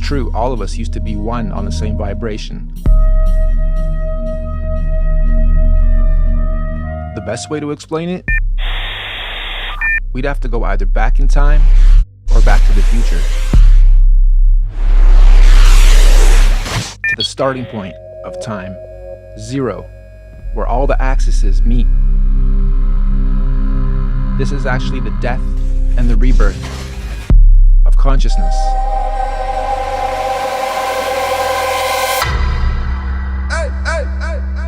true, all of us used to be one on the same vibration. The best way to explain it? We'd have to go either back in time or back to the future. To the starting point of time, 0, where all the axes meet. This is actually the death and the rebirth of consciousness.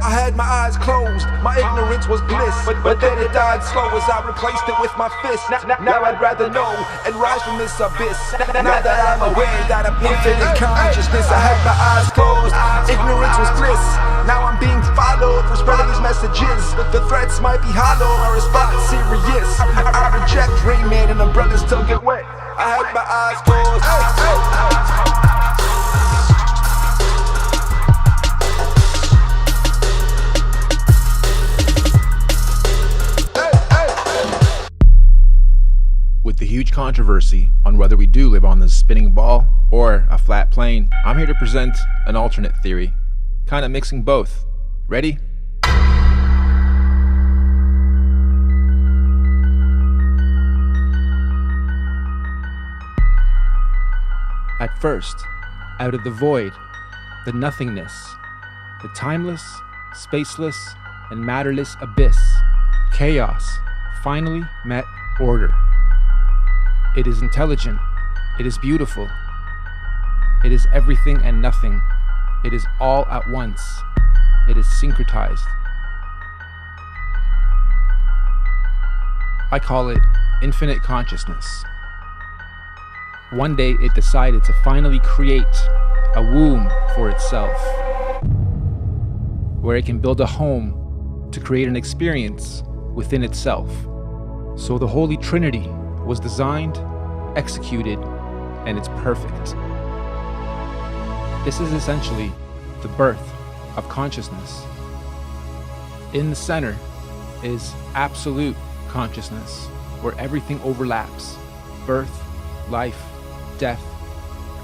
I had my eyes closed, my ignorance was bliss, but then it died slow as I replaced it with my fist. Now I'd rather know and rise from this abyss. Now that I'm aware that I'm infinite consciousness, I had my eyes closed, ignorance was bliss. Now I'm being followed for spreading these messages. The threats might be hollow, my response serious. I reject Rain Man and umbrellas still get wet. I had my eyes closed. With the huge controversy on whether we do live on this spinning ball or a flat plane, I'm here to present an alternate theory, kind of mixing both. Ready? At first, out of the void, the nothingness, the timeless, spaceless, and matterless abyss, chaos finally met order. It is intelligent. It is beautiful. It is everything and nothing. It is all at once. It is syncretized. I call it infinite consciousness. One day it decided to finally create a womb for itself, where it can build a home to create an experience within itself. So the Holy Trinity was designed, executed, and it's perfect. This is essentially the birth of consciousness. In the center is absolute consciousness, where everything overlaps: birth, life, death,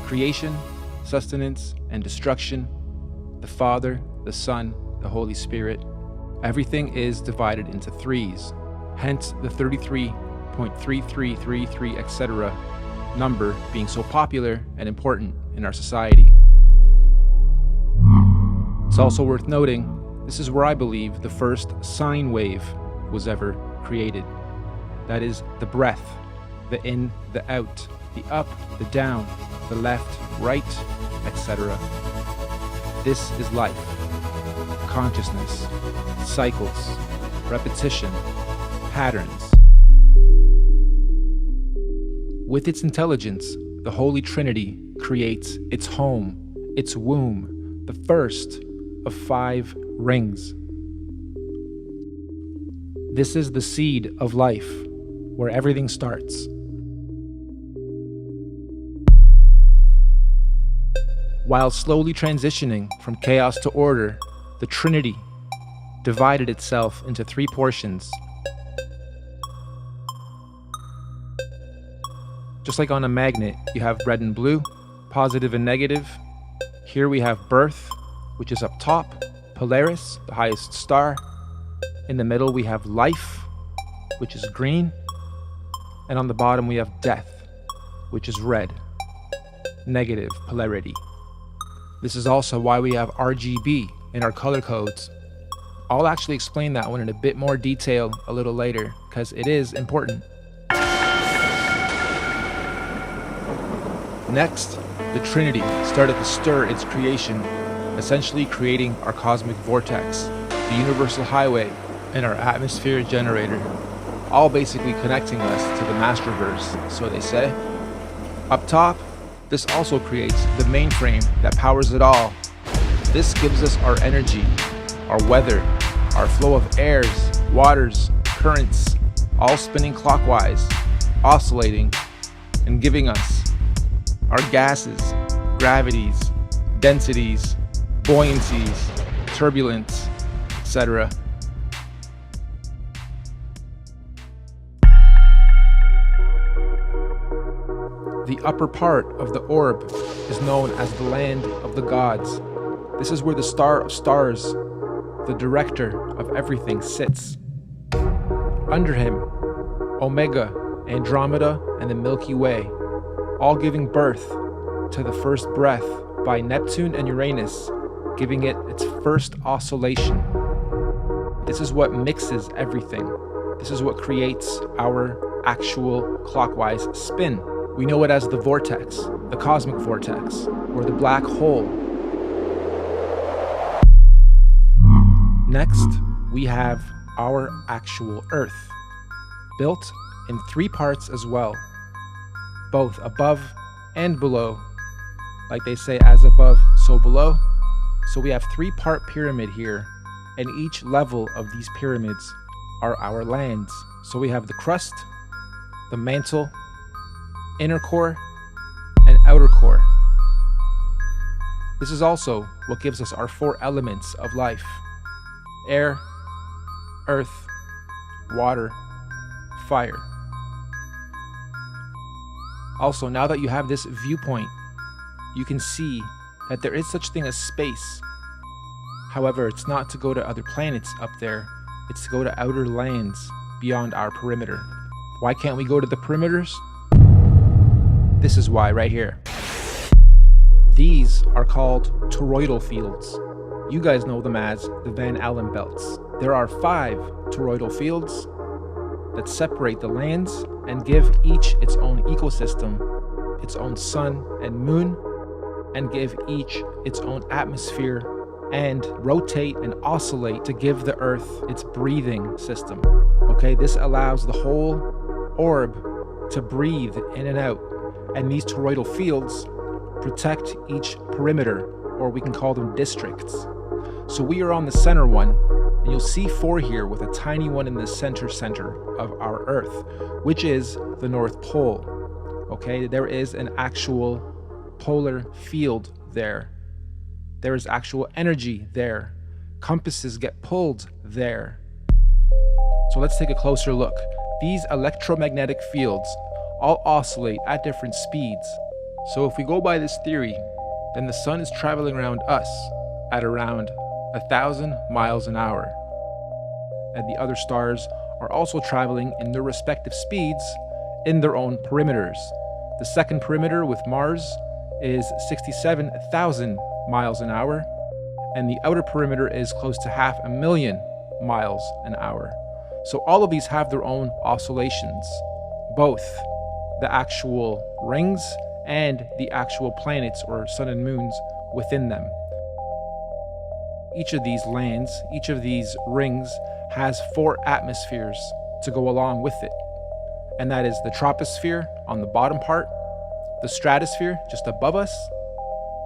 creation, sustenance, and destruction, the Father, the Son, the Holy Spirit. Everything is divided into threes, hence the 33.3333, etc. number being so popular and important in our society. It's also worth noting, this is where I believe the first sine wave was ever created. That is the breath, the in, the out, the up, the down, the left, right, etc. This is life, consciousness, cycles, repetition, patterns. With its intelligence, the Holy Trinity creates its home, its womb, the first of 5 rings. This is the seed of life, where everything starts. While slowly transitioning from chaos to order, the Trinity divided itself into 3 portions. Just like on a magnet, you have red and blue, positive and negative. Here we have birth, which is up top, Polaris, the highest star. In the middle we have life, which is green. And on the bottom we have death, which is red, negative polarity. This is also why we have RGB in our color codes. I'll actually explain that one in a bit more detail a little later, because it is important. Next, the Trinity started to stir its creation, essentially creating our cosmic vortex, the universal highway, and our atmosphere generator, all basically connecting us to the Masterverse, so they say. Up top, this also creates the mainframe that powers it all. This gives us our energy, our weather, our flow of airs, waters, currents, all spinning clockwise, oscillating, and giving us our gases, gravities, densities, buoyancies, turbulence, etc. The upper part of the orb is known as the land of the gods. This is where the star of stars, the director of everything, sits. Under him, Omega, Andromeda, and the Milky Way, all giving birth to the first breath by Neptune and Uranus, giving it its first oscillation. This is what mixes everything. This is what creates our actual clockwise spin. We know it as the vortex, the cosmic vortex, or the black hole. Next, we have our actual Earth, built in 3 parts as well, both above and below. Like they say, as above, so below. So we have 3-part pyramid here, and each level of these pyramids are our lands. So we have the crust, the mantle, inner core, and outer core. This is also what gives us our 4 elements of life: air, earth, water, fire. Also, now that you have this viewpoint, you can see that there is such thing as space. However, it's not to go to other planets up there, it's to go to outer lands beyond our perimeter. Why can't we go to the perimeters? This is why right here. These are called toroidal fields. You guys know them as the Van Allen belts. There are 5 toroidal fields that separate the lands and give each its own ecosystem, its own sun and moon, and give each its own atmosphere, and rotate and oscillate to give the Earth its breathing system. Okay, this allows the whole orb to breathe in and out, and these toroidal fields protect each perimeter, or we can call them districts. So we are on the center one, and you'll see 4 here with a tiny one in the center of our Earth, which is the North Pole. Okay, there is an actual polar field there. There is actual energy there. Compasses get pulled there. So let's take a closer look. These electromagnetic fields all oscillate at different speeds. So if we go by this theory, then the sun is traveling around us at around 1,000 miles an hour. And the other stars are also traveling in their respective speeds in their own perimeters. The second perimeter with Mars is 67,000 miles an hour, and the outer perimeter is close to 500,000 miles an hour. So all of these have their own oscillations, both the actual rings and the actual planets or sun and moons within them. Each of these lands, each of these rings has 4 atmospheres to go along with it. And that is the troposphere on the bottom part, the stratosphere just above us,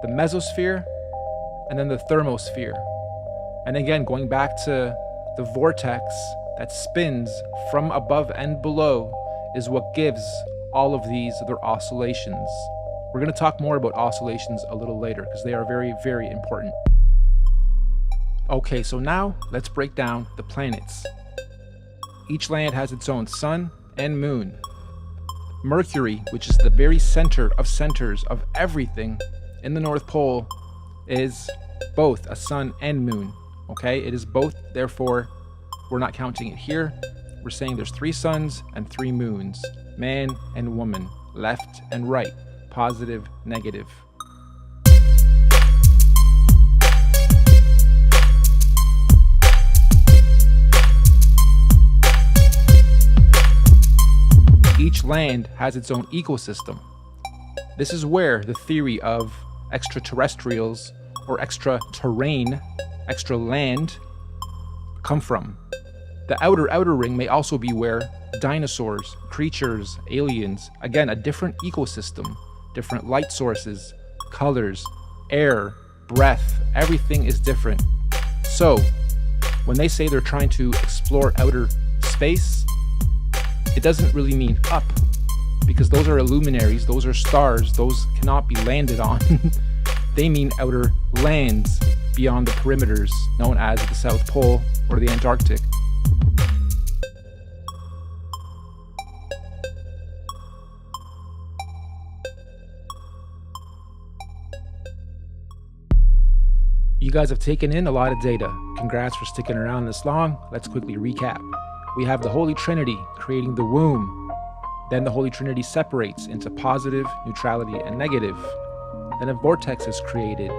the mesosphere, and then the thermosphere. And again, going back to the vortex that spins from above and below is what gives all of these their oscillations. We're going to talk more about oscillations a little later because they are very, very important. Okay, so now let's break down the planets. Each land has its own sun and moon. Mercury, which is the very center of centers of everything in the North Pole, is both a sun and moon. Okay, it is both, therefore we're not counting it here. We're saying there's 3 suns and 3 moons, man and woman, left and right, positive, negative. Each land has its own ecosystem. This is where the theory of extraterrestrials or extra terrain, extra land, come from. The outer ring may also be where dinosaurs, creatures, aliens, again, a different ecosystem, different light sources, colors, air, breath, everything is different. So, when they say they're trying to explore outer space, it doesn't really mean up, because those are luminaries, those are stars, those cannot be landed on. They mean outer lands beyond the perimeters known as the South Pole or the Antarctic. You guys have taken in a lot of data. Congrats for sticking around this long. Let's quickly recap. We have the Holy Trinity creating the womb. Then the Holy Trinity separates into positive, neutrality, and negative. Then a vortex is created.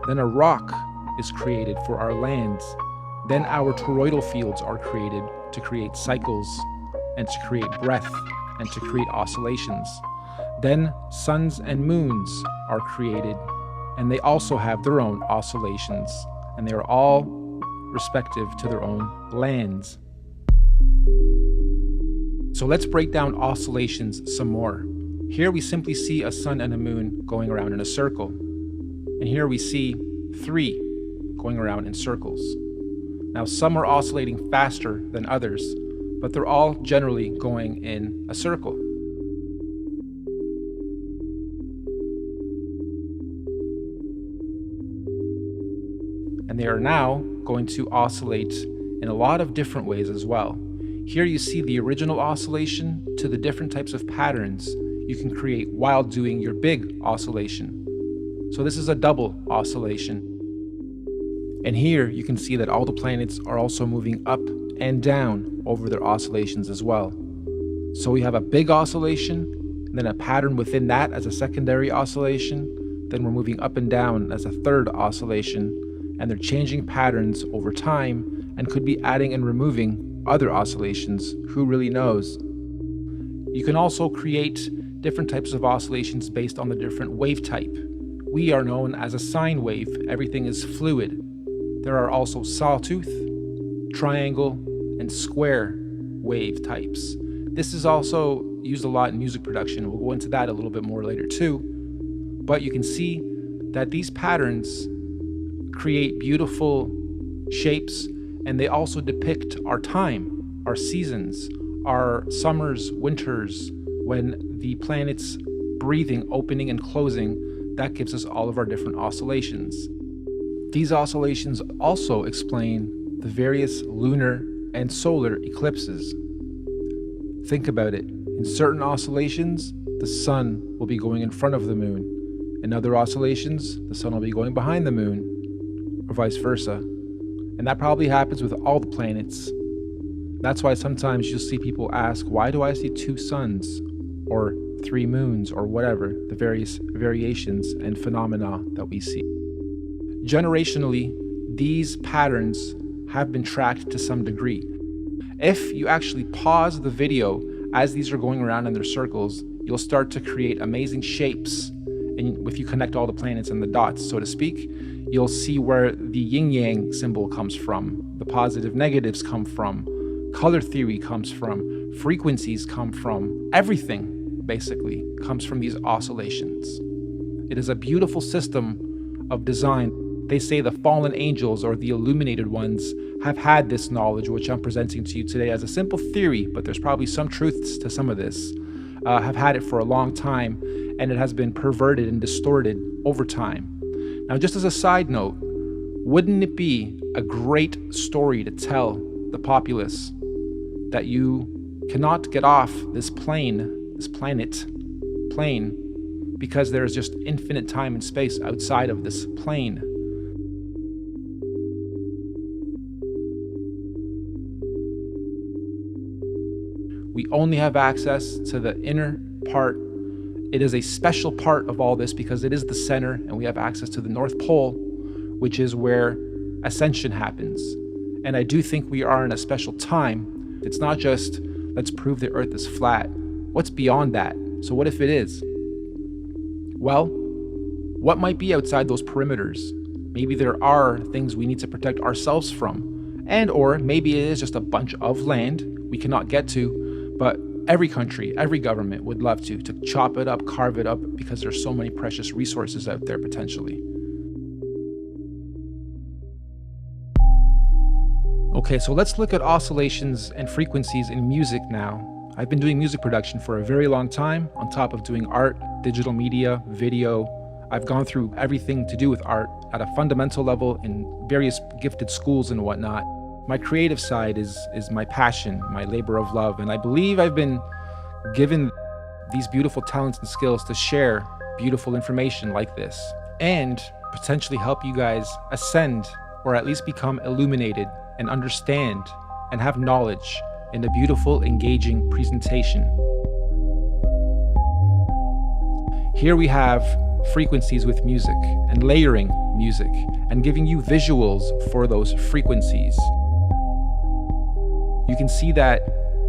Then a rock is created for our lands. Then our toroidal fields are created to create cycles and to create breath and to create oscillations. Then suns and moons are created, and they also have their own oscillations, and they are all respective to their own lands. So let's break down oscillations some more. Here we simply see a sun and a moon going around in a circle. And here we see 3 going around in circles. Now some are oscillating faster than others, but they're all generally going in a circle. And they are now going to oscillate in a lot of different ways as well. Here you see the original oscillation to the different types of patterns you can create while doing your big oscillation. So this is a double oscillation. And here you can see that all the planets are also moving up and down over their oscillations as well. So we have a big oscillation, then a pattern within that as a secondary oscillation, then we're moving up and down as a third oscillation, and they're changing patterns over time and could be adding and removing other oscillations. Who really knows? You can also create different types of oscillations based on the different wave type. We are known as a sine wave. Everything is fluid. There are also sawtooth, triangle, and square wave types. This is also used a lot in music production. We'll go into that a little bit more later too. But you can see that these patterns create beautiful shapes, and they also depict our time, our seasons, our summers, winters, when the planet's breathing, opening and closing. That gives us all of our different oscillations. These oscillations also explain the various lunar and solar eclipses. Think about it. In certain oscillations, the sun will be going in front of the moon. In other oscillations, the sun will be going behind the moon, or vice versa. And that probably happens with all the planets. That's why sometimes you'll see people ask, why do I see 2 suns or 3 moons or whatever, the various variations and phenomena that we see. Generationally, these patterns have been tracked to some degree. If you actually pause the video as these are going around in their circles, you'll start to create amazing shapes. And if you connect all the planets and the dots, so to speak, you'll see where the yin-yang symbol comes from, the positive negatives come from, color theory comes from, frequencies come from, everything basically comes from these oscillations. It is a beautiful system of design. They say the fallen angels or the illuminated ones have had this knowledge, which I'm presenting to you today as a simple theory, but there's probably some truths to some of this, have had it for a long time, and it has been perverted and distorted over time. Now, just as a side note, wouldn't it be a great story to tell the populace that you cannot get off this planet, because there is just infinite time and space outside of this plane? We only have access to the inner part. It is a special part of all this because it is the center, and we have access to the North Pole, which is where ascension happens. And I do think we are in a special time. It's not just, let's prove the Earth is flat. What's beyond that? So what if it is? Well, what might be outside those perimeters? Maybe there are things we need to protect ourselves from. And or maybe it is just a bunch of land we cannot get to, but every country, every government would love to chop it up, carve it up, because there's so many precious resources out there potentially. Okay, so let's look at oscillations and frequencies in music now. I've been doing music production for a very long time, on top of doing art, digital media, video. I've gone through everything to do with art at a fundamental level in various gifted schools and whatnot. My creative side is my passion, my labor of love, and I believe I've been given these beautiful talents and skills to share beautiful information like this. and potentially help you guys ascend or at least become illuminated and understand and have knowledge in a beautiful, engaging presentation. Here we have frequencies with music and layering music and giving you visuals for those frequencies. You can see that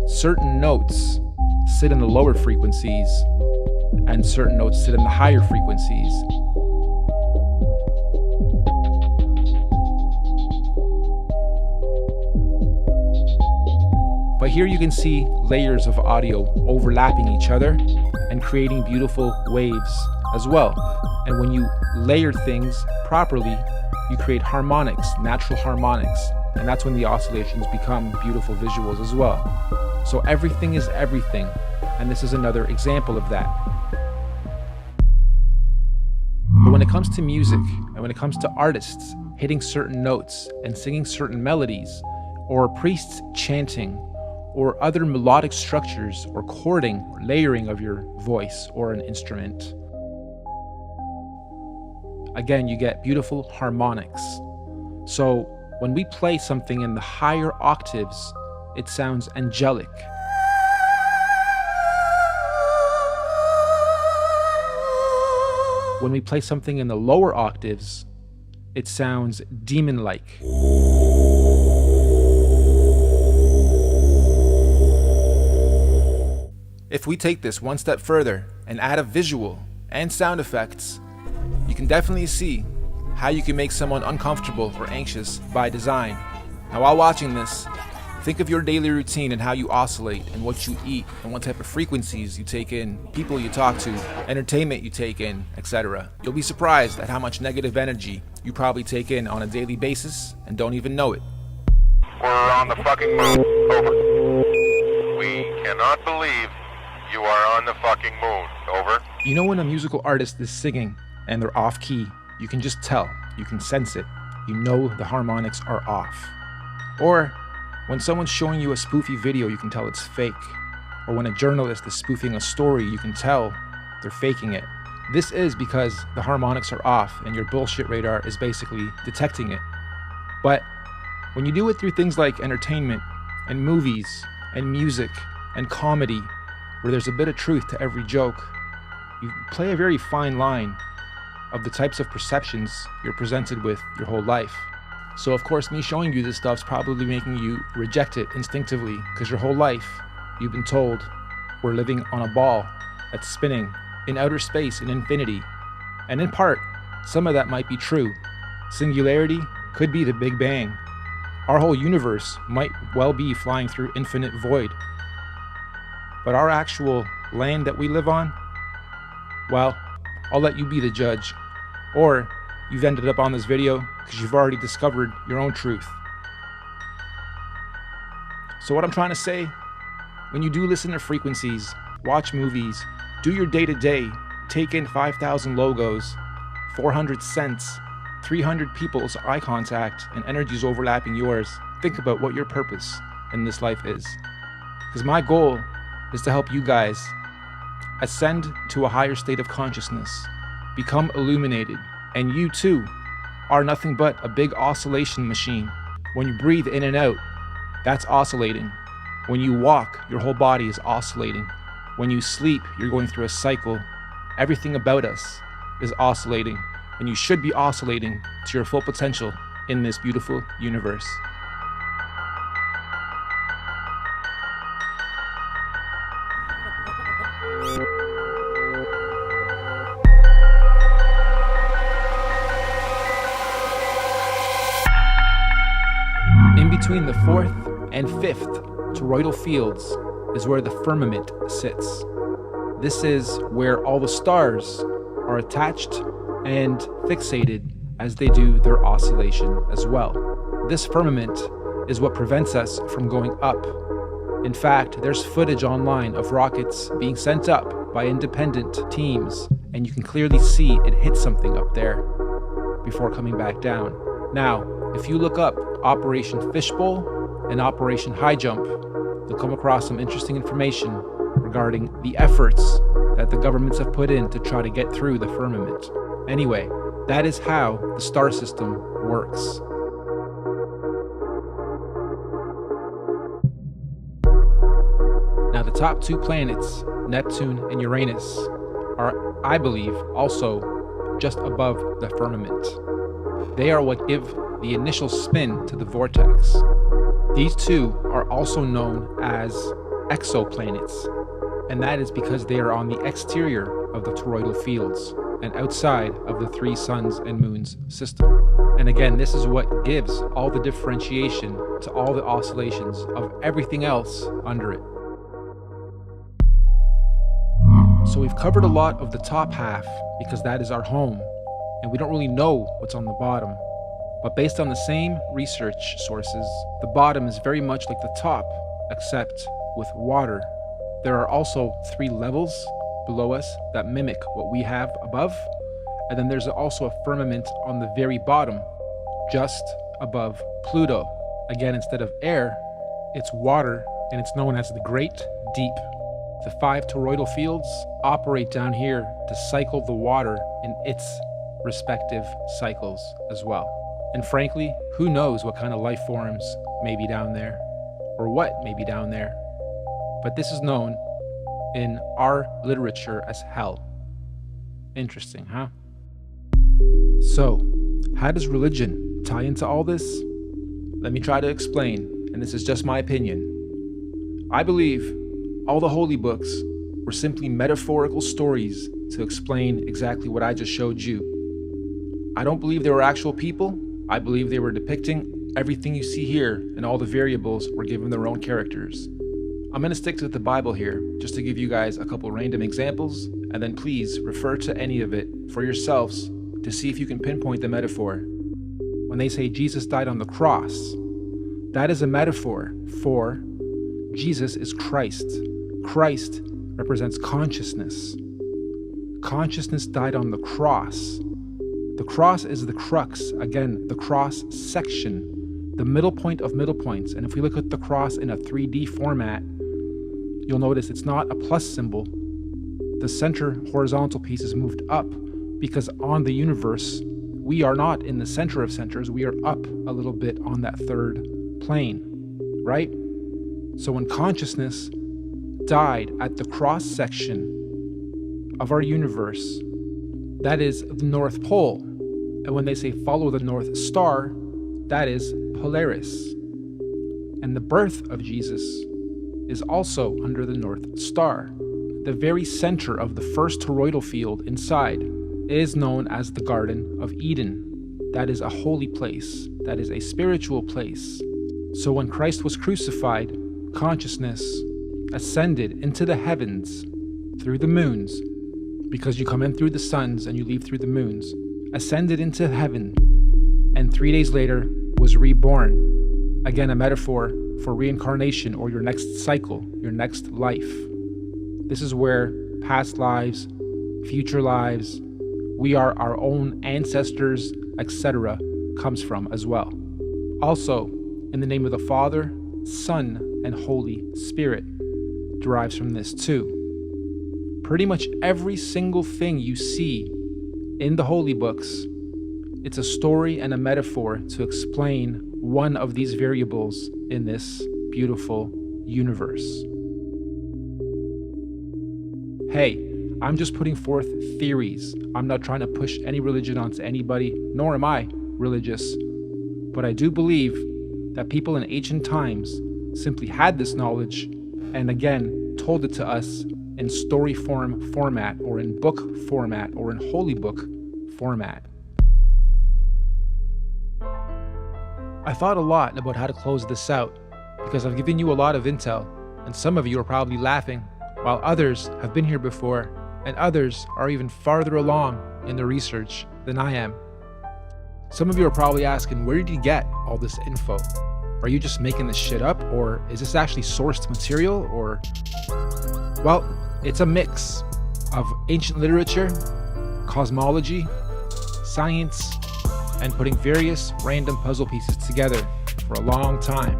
certain notes sit in the lower frequencies and certain notes sit in the higher frequencies. But here you can see layers of audio overlapping each other and creating beautiful waves as well. And when you layer things properly, you create harmonics, natural harmonics. And that's when the oscillations become beautiful visuals as well. So everything is everything. And this is another example of that. But when it comes to music, and when it comes to artists hitting certain notes and singing certain melodies, or priests chanting, or other melodic structures or chording or layering of your voice or an instrument, again, you get beautiful harmonics. So when we play something in the higher octaves, it sounds angelic. When we play something in the lower octaves, it sounds demon-like. If we take this one step further and add a visual and sound effects, you can definitely see how you can make someone uncomfortable or anxious by design. Now, while watching this, think of your daily routine and how you oscillate and what you eat and what type of frequencies you take in, people you talk to, entertainment you take in, etc. You'll be surprised at how much negative energy you probably take in on a daily basis and don't even know it. We're on the fucking moon. Over. We cannot believe you are on the fucking moon. Over. You know when a musical artist is singing and they're off key, you can just tell, you can sense it. You know the harmonics are off. Or when someone's showing you a spoofy video, you can tell it's fake. Or when a journalist is spoofing a story, you can tell they're faking it. This is because the harmonics are off and your bullshit radar is basically detecting it. But when you do it through things like entertainment and movies and music and comedy, where there's a bit of truth to every joke, you play a very fine line of the types of perceptions you're presented with your whole life. So of course, me showing you this stuff's probably making you reject it instinctively, because your whole life you've been told we're living on a ball that's spinning in outer space in infinity. And in part, some of that might be true. Singularity could be the Big Bang. Our whole universe might well be flying through infinite void. But our actual land that we live on, well, I'll let you be the judge. Or you've ended up on this video because you've already discovered your own truth. So what I'm trying to say, when you do listen to frequencies, watch movies, do your day-to-day, take in 5,000 logos, 400 cents, 300 people's eye contact, and energies overlapping yours, think about what your purpose in this life is. Because my goal is to help you guys ascend to a higher state of consciousness, become illuminated, and you too are nothing but a big oscillation machine. When you breathe in and out, that's oscillating. When you walk, your whole body is oscillating. When you sleep, you're going through a cycle. Everything about us is oscillating, and you should be oscillating to your full potential in this beautiful universe. In between the fourth and fifth toroidal fields is where the firmament sits. This is where all the stars are attached and fixated as they do their oscillation as well. This firmament is what prevents us from going up. In fact, there's footage online of rockets being sent up by independent teams, and you can clearly see it hit something up there before coming back down. Now, if you look up Operation Fishbowl and Operation High Jump, you'll come across some interesting information regarding the efforts that the governments have put in to try to get through the firmament. Anyway, That is how the star system works. Now, the top two planets, Neptune and Uranus, are, I believe, also just above the firmament. They are what give the initial spin to the vortex. These two are also known as exoplanets, and that is because they are on the exterior of the toroidal fields and outside of the three suns and moons system. And again, this is what gives all the differentiation to all the oscillations of everything else under it. So we've covered a lot of the top half because that is our home, and we don't really know what's on the bottom. But based on the same research sources, the bottom is very much like the top, except with water. There are also 3 levels below us that mimic what we have above, and then there's also a firmament on the very bottom, just above Pluto. Again, instead of air, it's water, and it's known as the Great Deep. The 5 toroidal fields operate down here to cycle the water in its respective cycles as well. And frankly, who knows what kind of life forms may be down there, or what may be down there. But this is known in our literature as hell. Interesting, huh? So, how does religion tie into all this? Let me try to explain, and this is just my opinion. I believe all the holy books were simply metaphorical stories to explain exactly what I just showed you. I don't believe they were actual people. I believe they were depicting everything you see here, and all the variables were given their own characters. I'm going to stick to the Bible here, just to give you guys a couple random examples, and then please refer to any of it for yourselves to see if you can pinpoint the metaphor. When they say Jesus died on the cross, that is a metaphor for Jesus is Christ. Christ represents consciousness. Consciousness died on the cross. The cross is the crux, again, the cross section, the middle point of middle points. And if we look at the cross in a 3D format, you'll notice it's not a plus symbol. The center horizontal piece is moved up because on the universe, we are not in the center of centers, we are up a little bit on that third plane, right? So when consciousness died at the cross section of our universe, that is the North Pole. And when they say follow the North Star, that is Polaris. And the birth of Jesus is also under the North Star. The very center of the first toroidal field inside is known as the Garden of Eden. That is a holy place. That is a spiritual place. So when Christ was crucified, consciousness ascended into the heavens through the moons, because you come in through the suns and you leave through the moons, ascended into heaven, and 3 days later was reborn. Again, a metaphor for reincarnation, or your next cycle, your next life. This is where past lives, future lives, we are our own ancestors, etc., comes from as well. Also, in the name of the Father, Son, and Holy Spirit derives from this too. Pretty much every single thing you see in the holy books, it's a story and a metaphor to explain one of these variables in this beautiful universe. Hey, I'm just putting forth theories. I'm not trying to push any religion onto anybody, nor am I religious. But I do believe that people in ancient times simply had this knowledge and again told it to us in story format, or in book format, or in holy book format. I thought a lot about how to close this out because I've given you a lot of intel, and some of you are probably laughing, while others have been here before, and others are even farther along in the research than I am. Some of you are probably asking, where did you get all this info? Are you just making this shit up, or is this actually sourced material, or... Well, it's a mix of ancient literature, cosmology, science, and putting various random puzzle pieces together for a long time.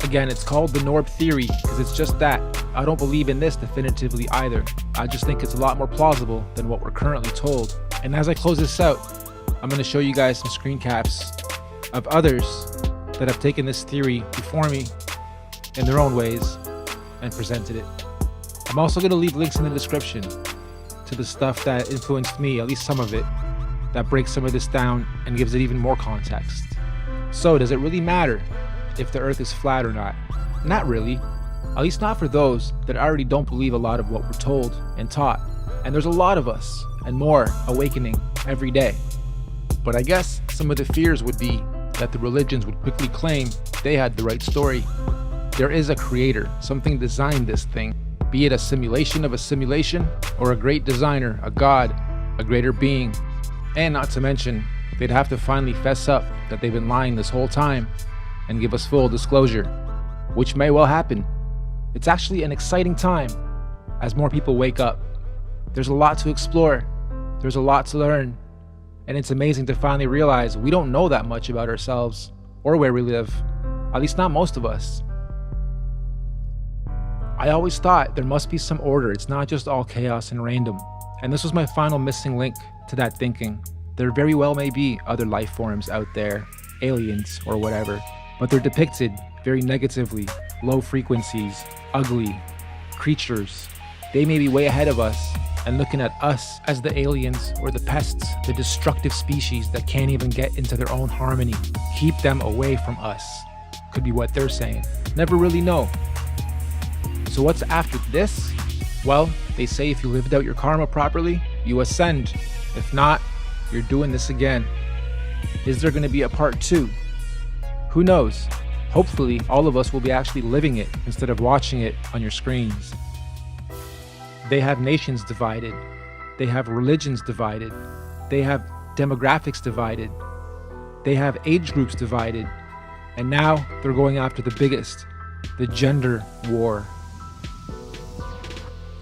Again, it's called the Norb Theory because it's just that. I don't believe in this definitively either. I just think it's a lot more plausible than what we're currently told. And as I close this out, I'm going to show you guys some screen caps of others that have taken this theory before me in their own ways and presented it. I'm also going to leave links in the description to the stuff that influenced me, at least some of it, that breaks some of this down and gives it even more context. So, does it really matter if the earth is flat or not? Not really. At least not for those that already don't believe a lot of what we're told and taught. And there's a lot of us, and more, awakening every day. But I guess some of the fears would be that the religions would quickly claim they had the right story. There is a creator, something designed this thing, be it a simulation of a simulation, or a great designer, a god, a greater being. And not to mention, they'd have to finally fess up that they've been lying this whole time and give us full disclosure, which may well happen. It's actually an exciting time as more people wake up. There's a lot to explore, there's a lot to learn, and it's amazing to finally realize we don't know that much about ourselves or where we live, at least not most of us. I always thought there must be some order, it's not just all chaos and random, and this was my final missing link to that thinking. There very well may be other life forms out there, aliens or whatever, but they're depicted very negatively, low frequencies, ugly creatures. They may be way ahead of us and looking at us as the aliens or the pests, the destructive species that can't even get into their own harmony. Keep them away from us, could be what they're saying. Never really know. So what's after this? Well, they say if you lived out your karma properly, you ascend. If not, you're doing this again. Is there going to be a part 2? Who knows? Hopefully, all of us will be actually living it instead of watching it on your screens. They have nations divided. They have religions divided. They have demographics divided. They have age groups divided. And now they're going after the biggest, the gender war.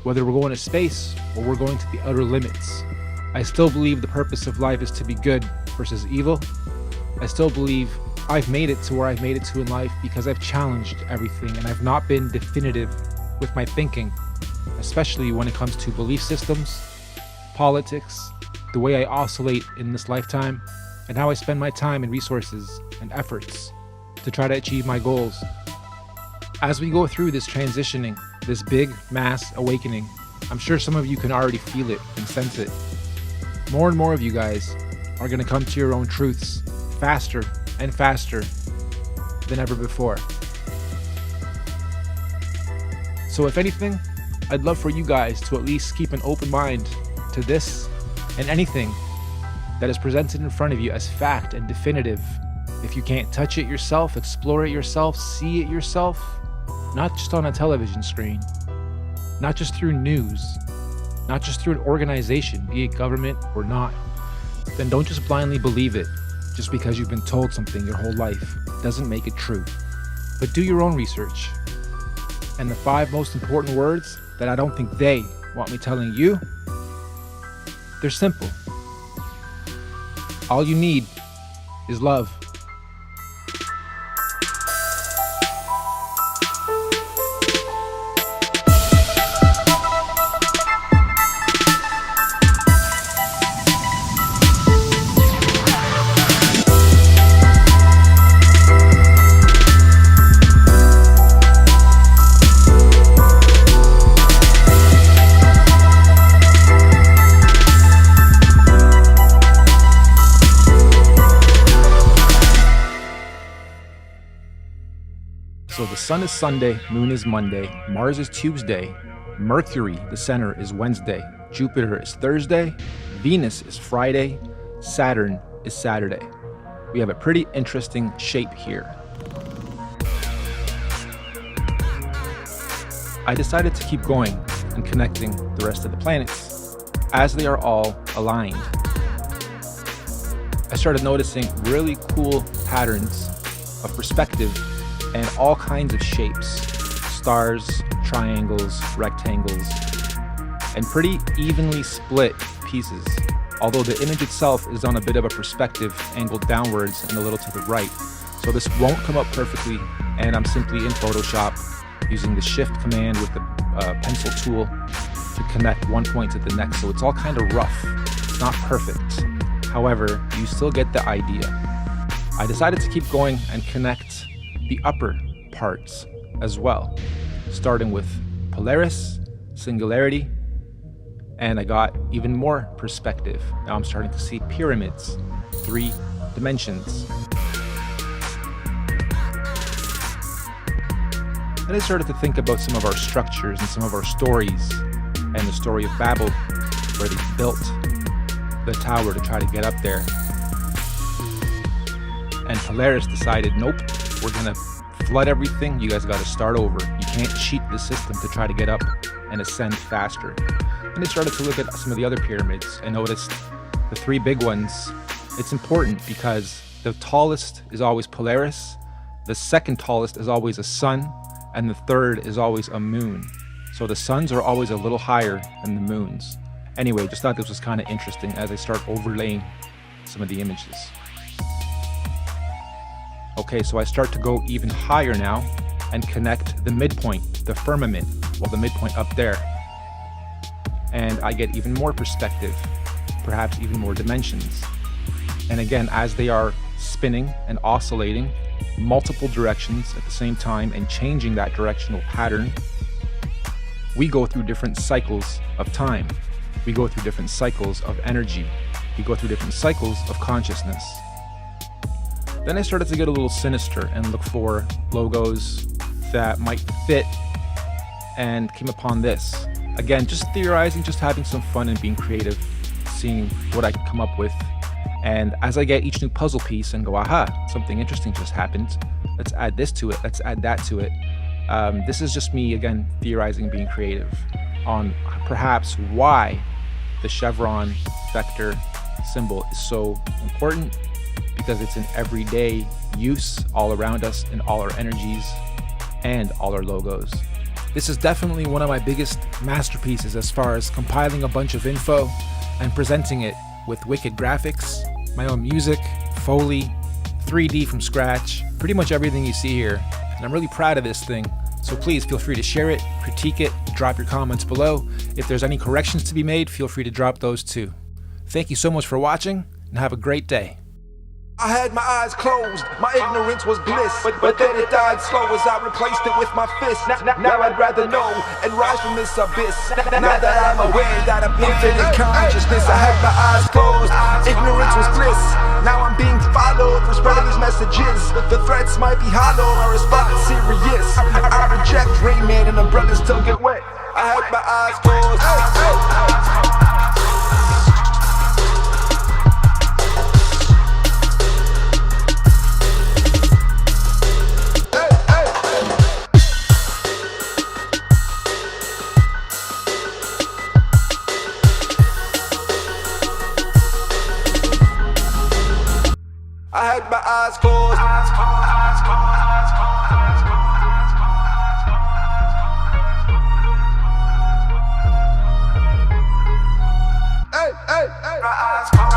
Whether we're going to space or we're going to the outer limits, I still believe the purpose of life is to be good versus evil. I still believe I've made it to where I've made it to in life because I've challenged everything and I've not been definitive with my thinking, especially when it comes to belief systems, politics, the way I oscillate in this lifetime, and how I spend my time and resources and efforts to try to achieve my goals. As we go through this transitioning, this big mass awakening, I'm sure some of you can already feel it and sense it. More and more of you guys are going to come to your own truths faster and faster than ever before. So if anything, I'd love for you guys to at least keep an open mind to this and anything that is presented in front of you as fact and definitive. If you can't touch it yourself, explore it yourself, see it yourself, not just on a television screen, not just through news, not just through an organization, be it government or not, then don't just blindly believe it just because you've been told something your whole life. Doesn't make it true. But do your own research. And the 5 most important words that I don't think they want me telling you, they're simple. All you need is love. So the sun is Sunday, moon is Monday, Mars is Tuesday, Mercury, the center, is Wednesday, Jupiter is Thursday, Venus is Friday, Saturn is Saturday. We have a pretty interesting shape here. I decided to keep going and connecting the rest of the planets as they are all aligned. I started noticing really cool patterns of perspective and all kinds of shapes, stars, triangles, rectangles, and pretty evenly split pieces, although the image itself is on a bit of a perspective angled downwards and a little to the right. So this won't come up perfectly, and I'm simply in Photoshop using the shift command with the pencil tool to connect one point to the next, so it's all kind of rough. It's not perfect. However, you still get the idea. I decided to keep going and connect the upper parts as well, starting with Polaris, Singularity, and I got even more perspective. Now I'm starting to see pyramids, 3 dimensions. Then I started to think about some of our structures and some of our stories, and the story of Babel, where they built the tower to try to get up there. And Polaris decided, nope, we're gonna flood everything, you guys gotta start over. You can't cheat the system to try to get up and ascend faster. And I started to look at some of the other pyramids and noticed the 3 big ones. It's important because the tallest is always Polaris, the second tallest is always a sun, and the third is always a moon. So the suns are always a little higher than the moons. Anyway, just thought this was kind of interesting as I start overlaying some of the images. Okay, so I start to go even higher now and connect the midpoint, the firmament, well, the midpoint up there. And I get even more perspective, perhaps even more dimensions. And again, as they are spinning and oscillating multiple directions at the same time and changing that directional pattern, we go through different cycles of time. We go through different cycles of energy. We go through different cycles of consciousness. Then I started to get a little sinister and look for logos that might fit, and came upon this. Again, just theorizing, just having some fun and being creative, seeing what I could come up with. And as I get each new puzzle piece and go, aha, something interesting just happened, let's add this to it, let's add that to it. This is just me, again, theorizing, being creative on perhaps why the chevron vector symbol is so important, because it's in everyday use all around us in all our energies and all our logos. This is definitely one of my biggest masterpieces as far as compiling a bunch of info and presenting it with wicked graphics, my own music, Foley, 3D from scratch, pretty much everything you see here. And I'm really proud of this thing. So please feel free to share it, critique it, drop your comments below. If there's any corrections to be made, feel free to drop those too. Thank you so much for watching, and have a great day. I had my eyes closed, my ignorance was bliss, but then it died slow as I replaced it with my fist. Now I'd rather know and rise from this abyss. Now that I'm aware that I'm infinite consciousness, I had my eyes closed, ignorance was bliss. Now I'm being followed for spreading these messages. The threats might be hollow, my response serious. I reject Rain Man and umbrellas still get wet. I had my eyes closed. I had my eyes closed. Hey, hey, hey. My eyes closed.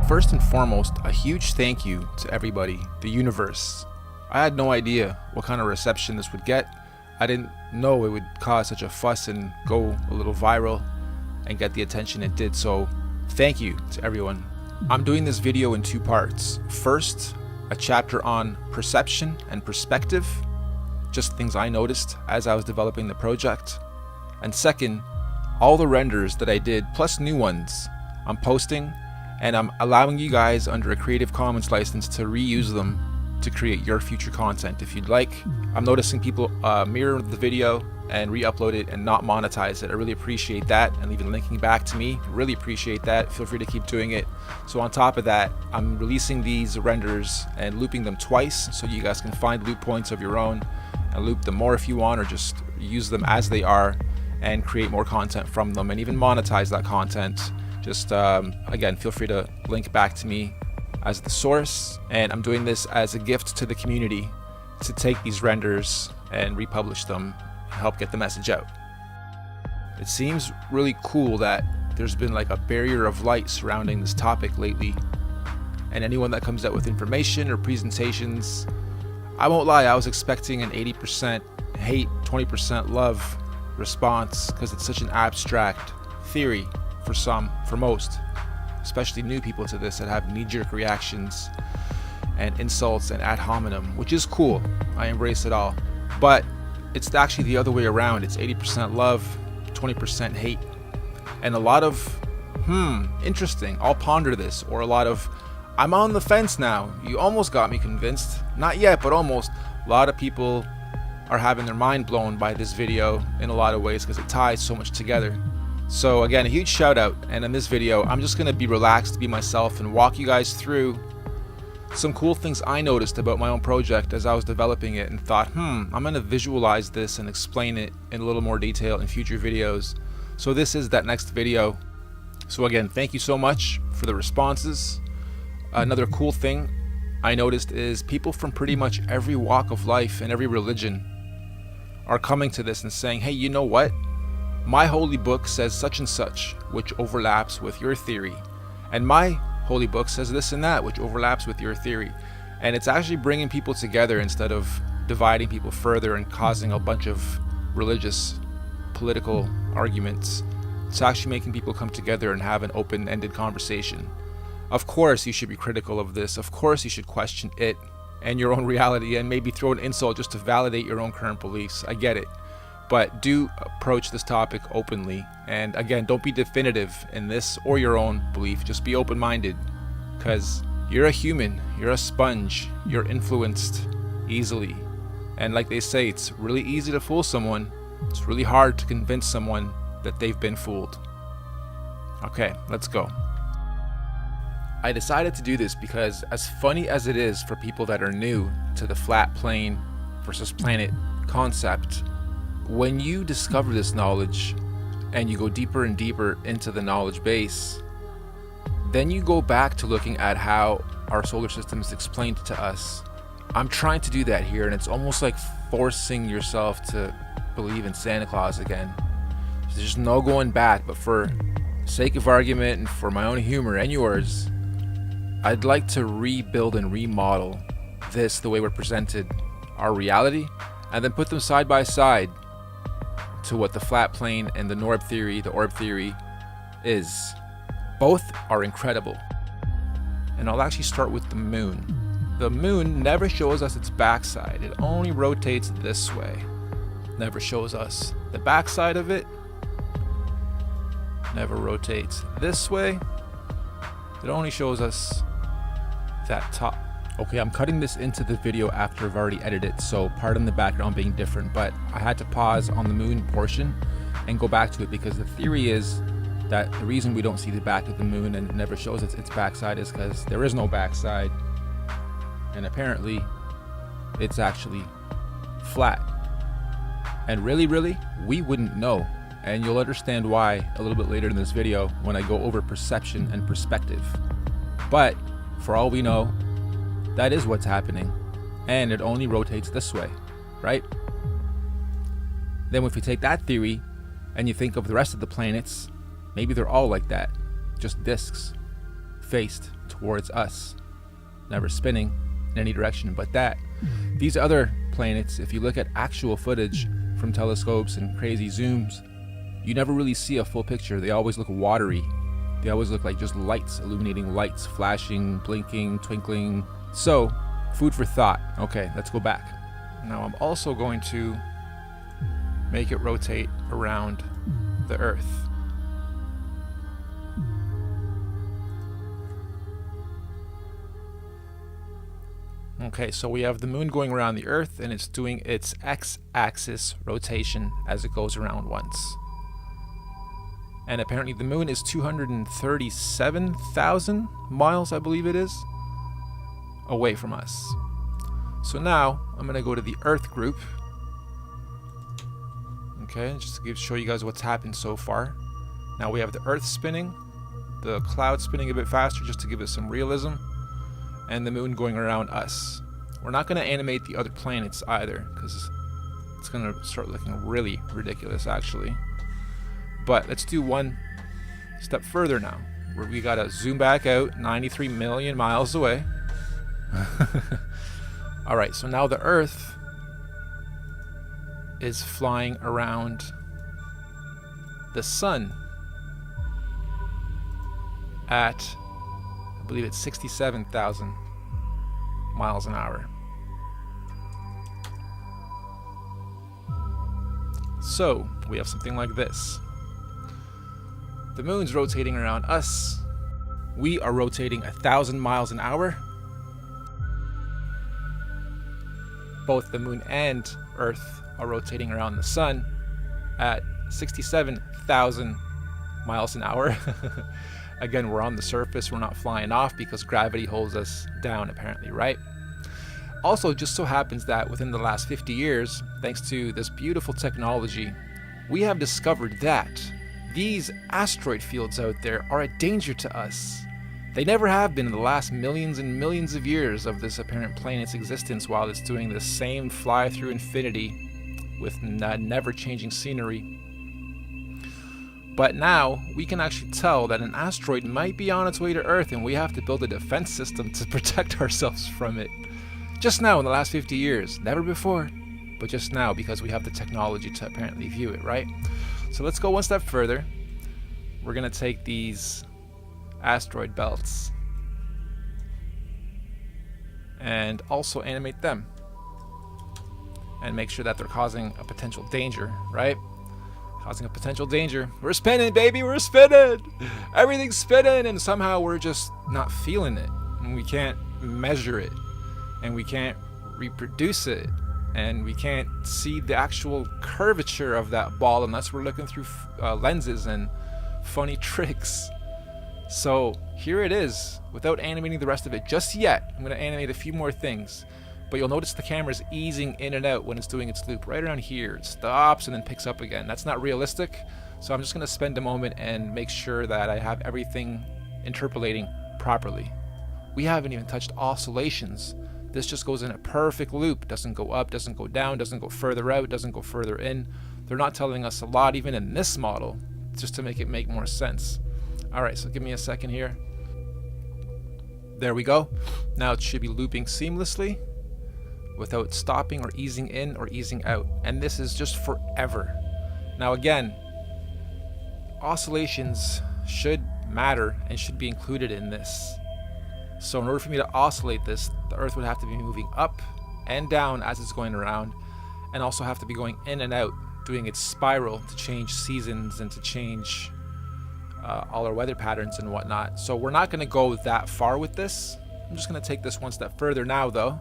First and foremost, a huge thank you to everybody, the universe. I had no idea what kind of reception this would get. I didn't know it would cause such a fuss and go a little viral and get the attention it did, so thank you to everyone. I'm doing this video in 2 parts. First, a chapter on perception and perspective, just things I noticed as I was developing the project. And second, all the renders that I did, plus new ones, I'm posting, and I'm allowing you guys under a Creative Commons license to reuse them to create your future content if you'd like. I'm noticing people mirror the video and re-upload it and not monetize it. I really appreciate that, and even linking back to me, really appreciate that. Feel free to keep doing it. So on top of that, I'm releasing these renders and looping them twice so you guys can find loop points of your own and loop them more if you want, or just use them as they are and create more content from them and even monetize that content. Just again, feel free to link back to me as the source, and I'm doing this as a gift to the community to take these renders and republish them and help get the message out. It seems really cool that there's been like a barrier of light surrounding this topic lately, and anyone that comes out with information or presentations, I won't lie, I was expecting an 80% hate, 20% love response, because it's such an abstract theory for most, especially new people to this that have knee-jerk reactions and insults and ad hominem, which is cool. I embrace it all. But it's actually the other way around. It's 80% love, 20% hate. And a lot of, interesting, I'll ponder this, or a lot of, I'm on the fence now. You almost got me convinced. Not yet, but almost. A lot of people are having their mind blown by this video in a lot of ways because it ties so much together. So again, a huge shout out, and in this video I'm just going to be relaxed, be myself, and walk you guys through some cool things I noticed about my own project as I was developing it, and thought, I'm going to visualize this and explain it in a little more detail in future videos. So this is that next video. So again, thank you so much for the responses. Another cool thing I noticed is people from pretty much every walk of life and every religion are coming to this and saying, hey, you know what? My holy book says such and such, which overlaps with your theory. And my holy book says this and that, which overlaps with your theory. And it's actually bringing people together instead of dividing people further and causing a bunch of religious, political arguments. It's actually making people come together and have an open-ended conversation. Of course you should be critical of this. Of course you should question it and your own reality, and maybe throw an insult just to validate your own current beliefs. I get it. But do approach this topic openly. And again, don't be definitive in this or your own belief. Just be open-minded, because you're a human, you're a sponge, you're influenced easily. And like they say, it's really easy to fool someone. It's really hard to convince someone that they've been fooled. Okay, let's go. I decided to do this because, as funny as it is for people that are new to the flat plane versus planet concept, when you discover this knowledge and you go deeper and deeper into the knowledge base, then you go back to looking at how our solar system is explained to us. I'm trying to do that here, and it's almost like forcing yourself to believe in Santa Claus again. There's no going back, but for sake of argument and for my own humor and yours, I'd like to rebuild and remodel this the way we're presented, our reality, and then put them side by side to what the flat plane and the Norb theory, the orb theory is. Both are incredible. And I'll actually start with the moon. The moon never shows us its backside. It only rotates this way. Never shows us the backside of it. Never rotates this way. It only shows us that top. Okay, I'm cutting this into the video after I've already edited it, so pardon the background being different, but I had to pause on the moon portion and go back to it, because the theory is that the reason we don't see the back of the moon and it never shows its backside is because there is no backside, and apparently it's actually flat. And really, we wouldn't know, and you'll understand why a little bit later in this video when I go over perception and perspective. But for all we know, that is what's happening, and it only rotates this way, right? Then if you take that theory and you think of the rest of the planets, maybe they're all like that, just disks faced towards us, never spinning in any direction but that. These other planets, if you look at actual footage from telescopes and crazy zooms, you never really see a full picture. They always look watery. They always look like just lights, illuminating lights, flashing, blinking, twinkling. So, food for thought. Okay, let's go back. Now I'm also going to make it rotate around the Earth. Okay, so we have the moon going around the Earth, and it's doing its x-axis rotation as it goes around once. And apparently the moon is 237,000 miles, I believe it is, away from us. So now I'm going to go to the Earth group. Okay, just to show you guys what's happened so far. Now we have the Earth spinning, the cloud spinning a bit faster just to give it some realism, and the moon going around us. We're not going to animate the other planets either, because it's going to start looking really ridiculous actually. But let's do one step further now, where we got to zoom back out 93 million miles away. Alright, so now the Earth is flying around the Sun at, I believe it's 67,000 miles an hour. So we have something like this. The moon's rotating around us. We are rotating 1,000 miles an hour. Both the moon and Earth are rotating around the sun at 67,000 miles an hour. Again, we're on the surface, we're not flying off because gravity holds us down apparently, right? Also, just so happens that within the last 50 years, thanks to this beautiful technology, we have discovered that these asteroid fields out there are a danger to us. They never have been in the last millions and millions of years of this apparent planet's existence while it's doing the same fly through infinity with never-changing scenery. But now, we can actually tell that an asteroid might be on its way to Earth and we have to build a defense system to protect ourselves from it. Just now in the last 50 years. Never before, but just now because we have the technology to apparently view it, right? So let's go one step further. We're going to take these asteroid belts and also animate them and make sure that they're causing a potential danger, right? Causing a potential danger. We're spinning, baby, we're spinning! Everything's spinning, and somehow we're just not feeling it. And we can't measure it. And we can't reproduce it. And we can't see the actual curvature of that ball unless we're looking through lenses and funny tricks. So here it is, without animating the rest of it just yet. I'm going to animate a few more things. But you'll notice the camera's easing in and out when it's doing its loop. Right around here, it stops and then picks up again. That's not realistic, so I'm just going to spend a moment and make sure that I have everything interpolating properly. We haven't even touched oscillations. This just goes in a perfect loop. Doesn't go up, doesn't go down, doesn't go further out, doesn't go further in. They're not telling us a lot even in this model, just to make it make more sense. Alright, so give me a second here. There we go. Now it should be looping seamlessly without stopping or easing in or easing out. And this is just forever. Now again, oscillations should matter and should be included in this. So in order for me to oscillate this, the Earth would have to be moving up and down as it's going around, and also have to be going in and out, doing its spiral to change seasons and to change all our weather patterns and whatnot. So we're not going to go that far with this. I'm just going to take this one step further now though.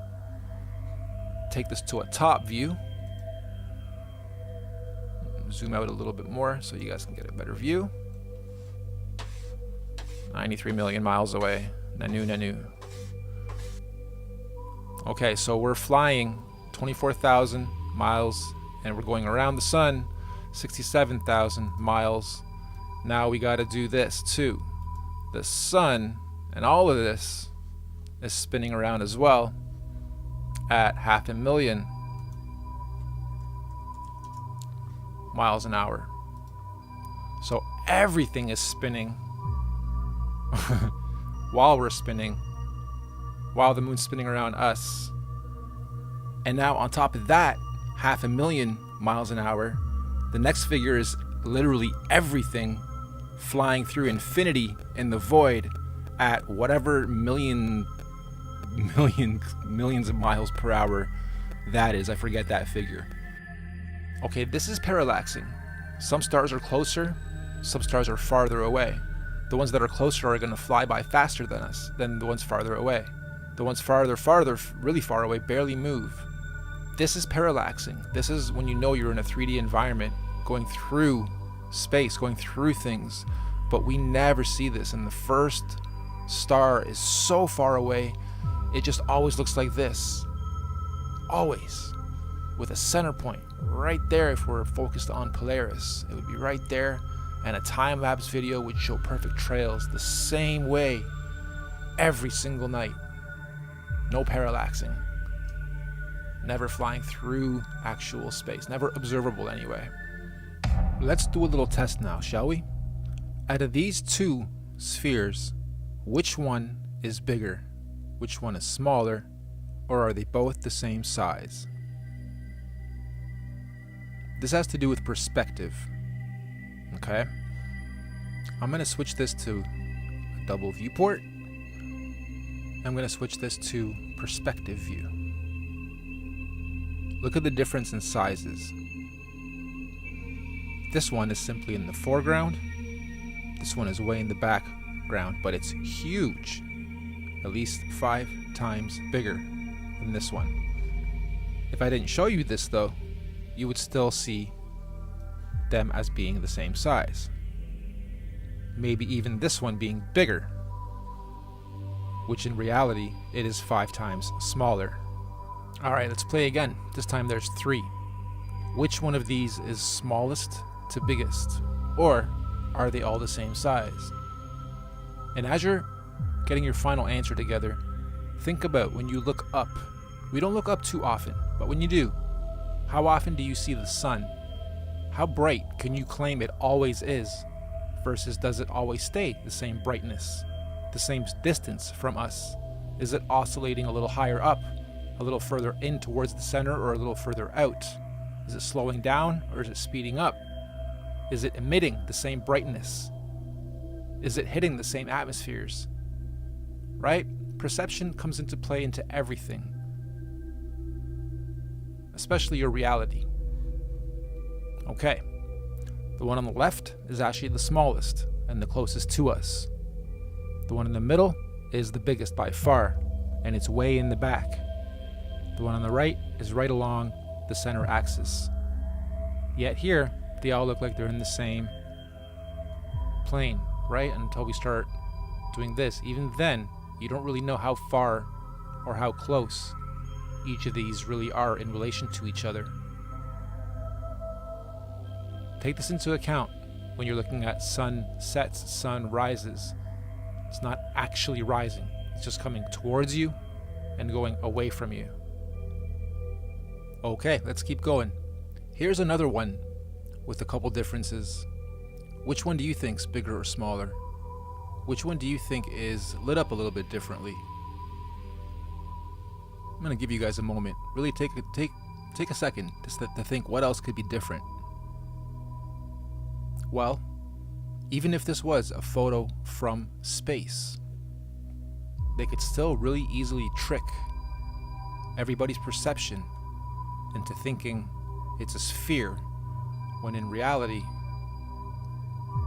Take this to a top view. Zoom out a little bit more so you guys can get a better view. 93 million miles away. Nanu, nanu. Okay, so we're flying 24,000 miles and we're going around the sun 67,000 miles. Now we got to do this too. The sun and all of this is spinning around as well at 500,000 miles an hour. So everything is spinning while we're spinning, while the moon's spinning around us. And now on top of that, 500,000 miles an hour, the next figure is literally everything flying through infinity in the void at whatever millions of miles per hour that is. I forget that figure. Okay, this is parallaxing. Some stars are closer, some stars are farther away. The ones that are closer are going to fly by faster than us, than the ones farther away. The ones farther, really far away, barely move. This is parallaxing. This is when you know you're in a 3D environment, going through space, going through things. But we never see this, and the first star is so far away, it just always looks like this. Always. With a center point right there. If we're focused on Polaris, it would be right there, and a time-lapse video would show perfect trails the same way every single night. No parallaxing. Never flying through actual space. Never observable anyway. Let's do a little test now, shall we? Out of these two spheres, which one is bigger? Which one is smaller? Or are they both the same size? This has to do with perspective. Okay? I'm going to switch this to a double viewport. I'm going to switch this to perspective view. Look at the difference in sizes. This one is simply in the foreground. This one is way in the background, but it's huge. At least 5 times bigger than this one. If I didn't show you this though, you would still see them as being the same size. Maybe even this one being bigger, which in reality it is 5 times smaller. Alright, let's play again. This time there's 3. Which one of these is smallest to biggest? Or are they all the same size? And as you're getting your final answer together, think about when you look up. We don't look up too often, but when you do, how often do you see the sun? How bright can you claim it always is? Versus does it always stay the same brightness, the same distance from us? Is it oscillating a little higher up, a little further in towards the center, or a little further out? Is it slowing down or is it speeding up? Is it emitting the same brightness? Is it hitting the same atmospheres? Right? Perception comes into play into everything, especially your reality. Okay, the one on the left is actually the smallest and the closest to us. The one in the middle is the biggest by far, and it's way in the back. The one on the right is right along the center axis. Yet here, they all look like they're in the same plane, right? Until we start doing this. Even then, you don't really know how far or how close each of these really are in relation to each other. Take this into account when you're looking at sun sets, sun rises. It's not actually rising. It's just coming towards you and going away from you. Okay, let's keep going. Here's another one with a couple differences. Which one do you think's bigger or smaller? Which one do you think is lit up a little bit differently? I'm gonna give you guys a moment. Really take a second to think what else could be different. Well, even if this was a photo from space, they could still really easily trick everybody's perception into thinking it's a sphere, when in reality,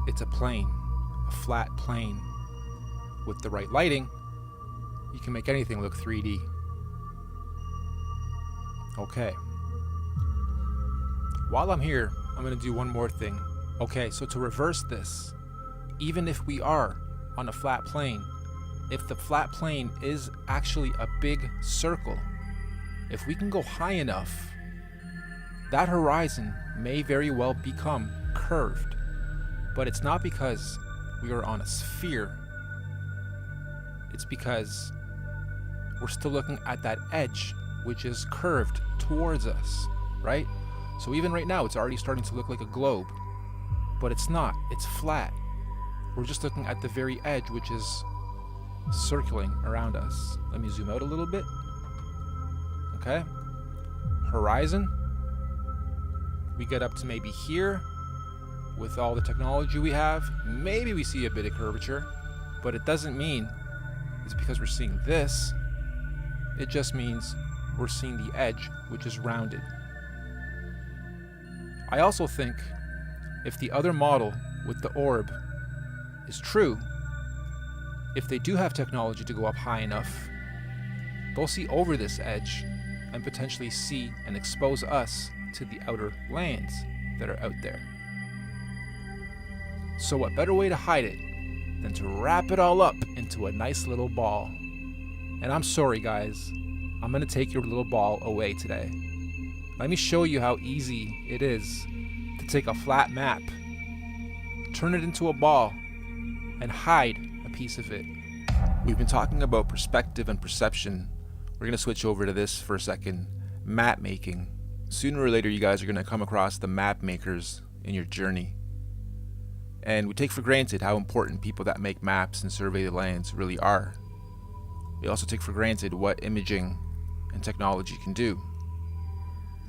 it's a plane, a flat plane. With the right lighting, you can make anything look 3D. Okay. While I'm here, I'm going to do one more thing. Okay, so to reverse this, even if we are on a flat plane, if the flat plane is actually a big circle, if we can go high enough, that horizon may very well become curved. But it's not because we are on a sphere. It's because we're still looking at that edge, which is curved towards us, right? So even right now, it's already starting to look like a globe, but it's not. It's flat. We're just looking at the very edge, which is circling around us. Let me zoom out a little bit. Okay. Horizon. We get up to maybe here. With all the technology we have, maybe we see a bit of curvature, but it doesn't mean it's because we're seeing this. It just means we're seeing the edge, which is rounded. I also think if the other model with the orb is true, if they do have technology to go up high enough, they'll see over this edge and potentially see and expose us to the outer lands that are out there. So what better way to hide it than to wrap it all up into a nice little ball? And I'm sorry guys, I'm gonna take your little ball away today. Let me show you how easy it is to take a flat map, turn it into a ball, and hide a piece of it. We've been talking about perspective and perception. We're gonna switch over to this for a second, map making. Sooner or later you guys are gonna come across the map makers in your journey. And we take for granted how important people that make maps and survey the lands really are. We also take for granted what imaging and technology can do.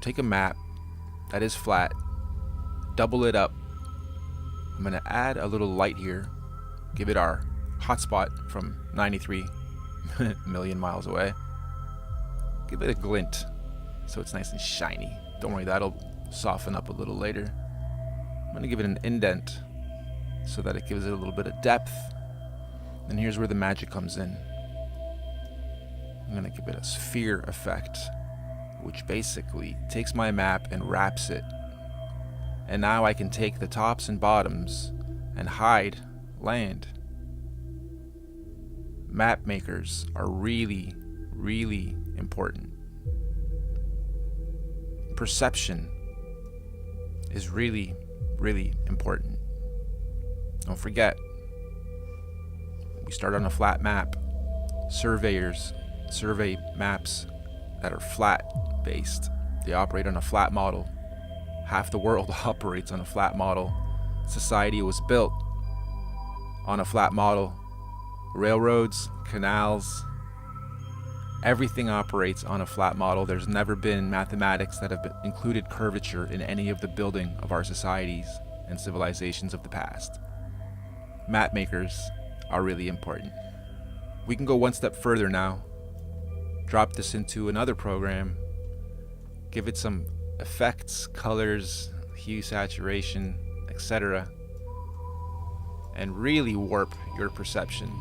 Take a map that is flat, double it up. I'm going to add a little light here, give it our hotspot from 93 million miles away. Give it a glint so it's nice and shiny. Don't worry, that'll soften up a little later. I'm going to give it an indent so that it gives it a little bit of depth. And here's where the magic comes in. I'm going to give it a sphere effect, which basically takes my map and wraps it. And now I can take the tops and bottoms and hide land. Map makers are really, really important. Perception is really, really important. Don't forget, we start on a flat map. Surveyors survey maps that are flat based. They operate on a flat model. Half the world operates on a flat model. Society was built on a flat model. Railroads, canals, everything operates on a flat model. There's never been mathematics that have included curvature in any of the building of our societies and civilizations of the past. Map makers are really important. We can go one step further now. Drop this into another program. Give it some effects, colors, hue, saturation, etc. And really warp your perception.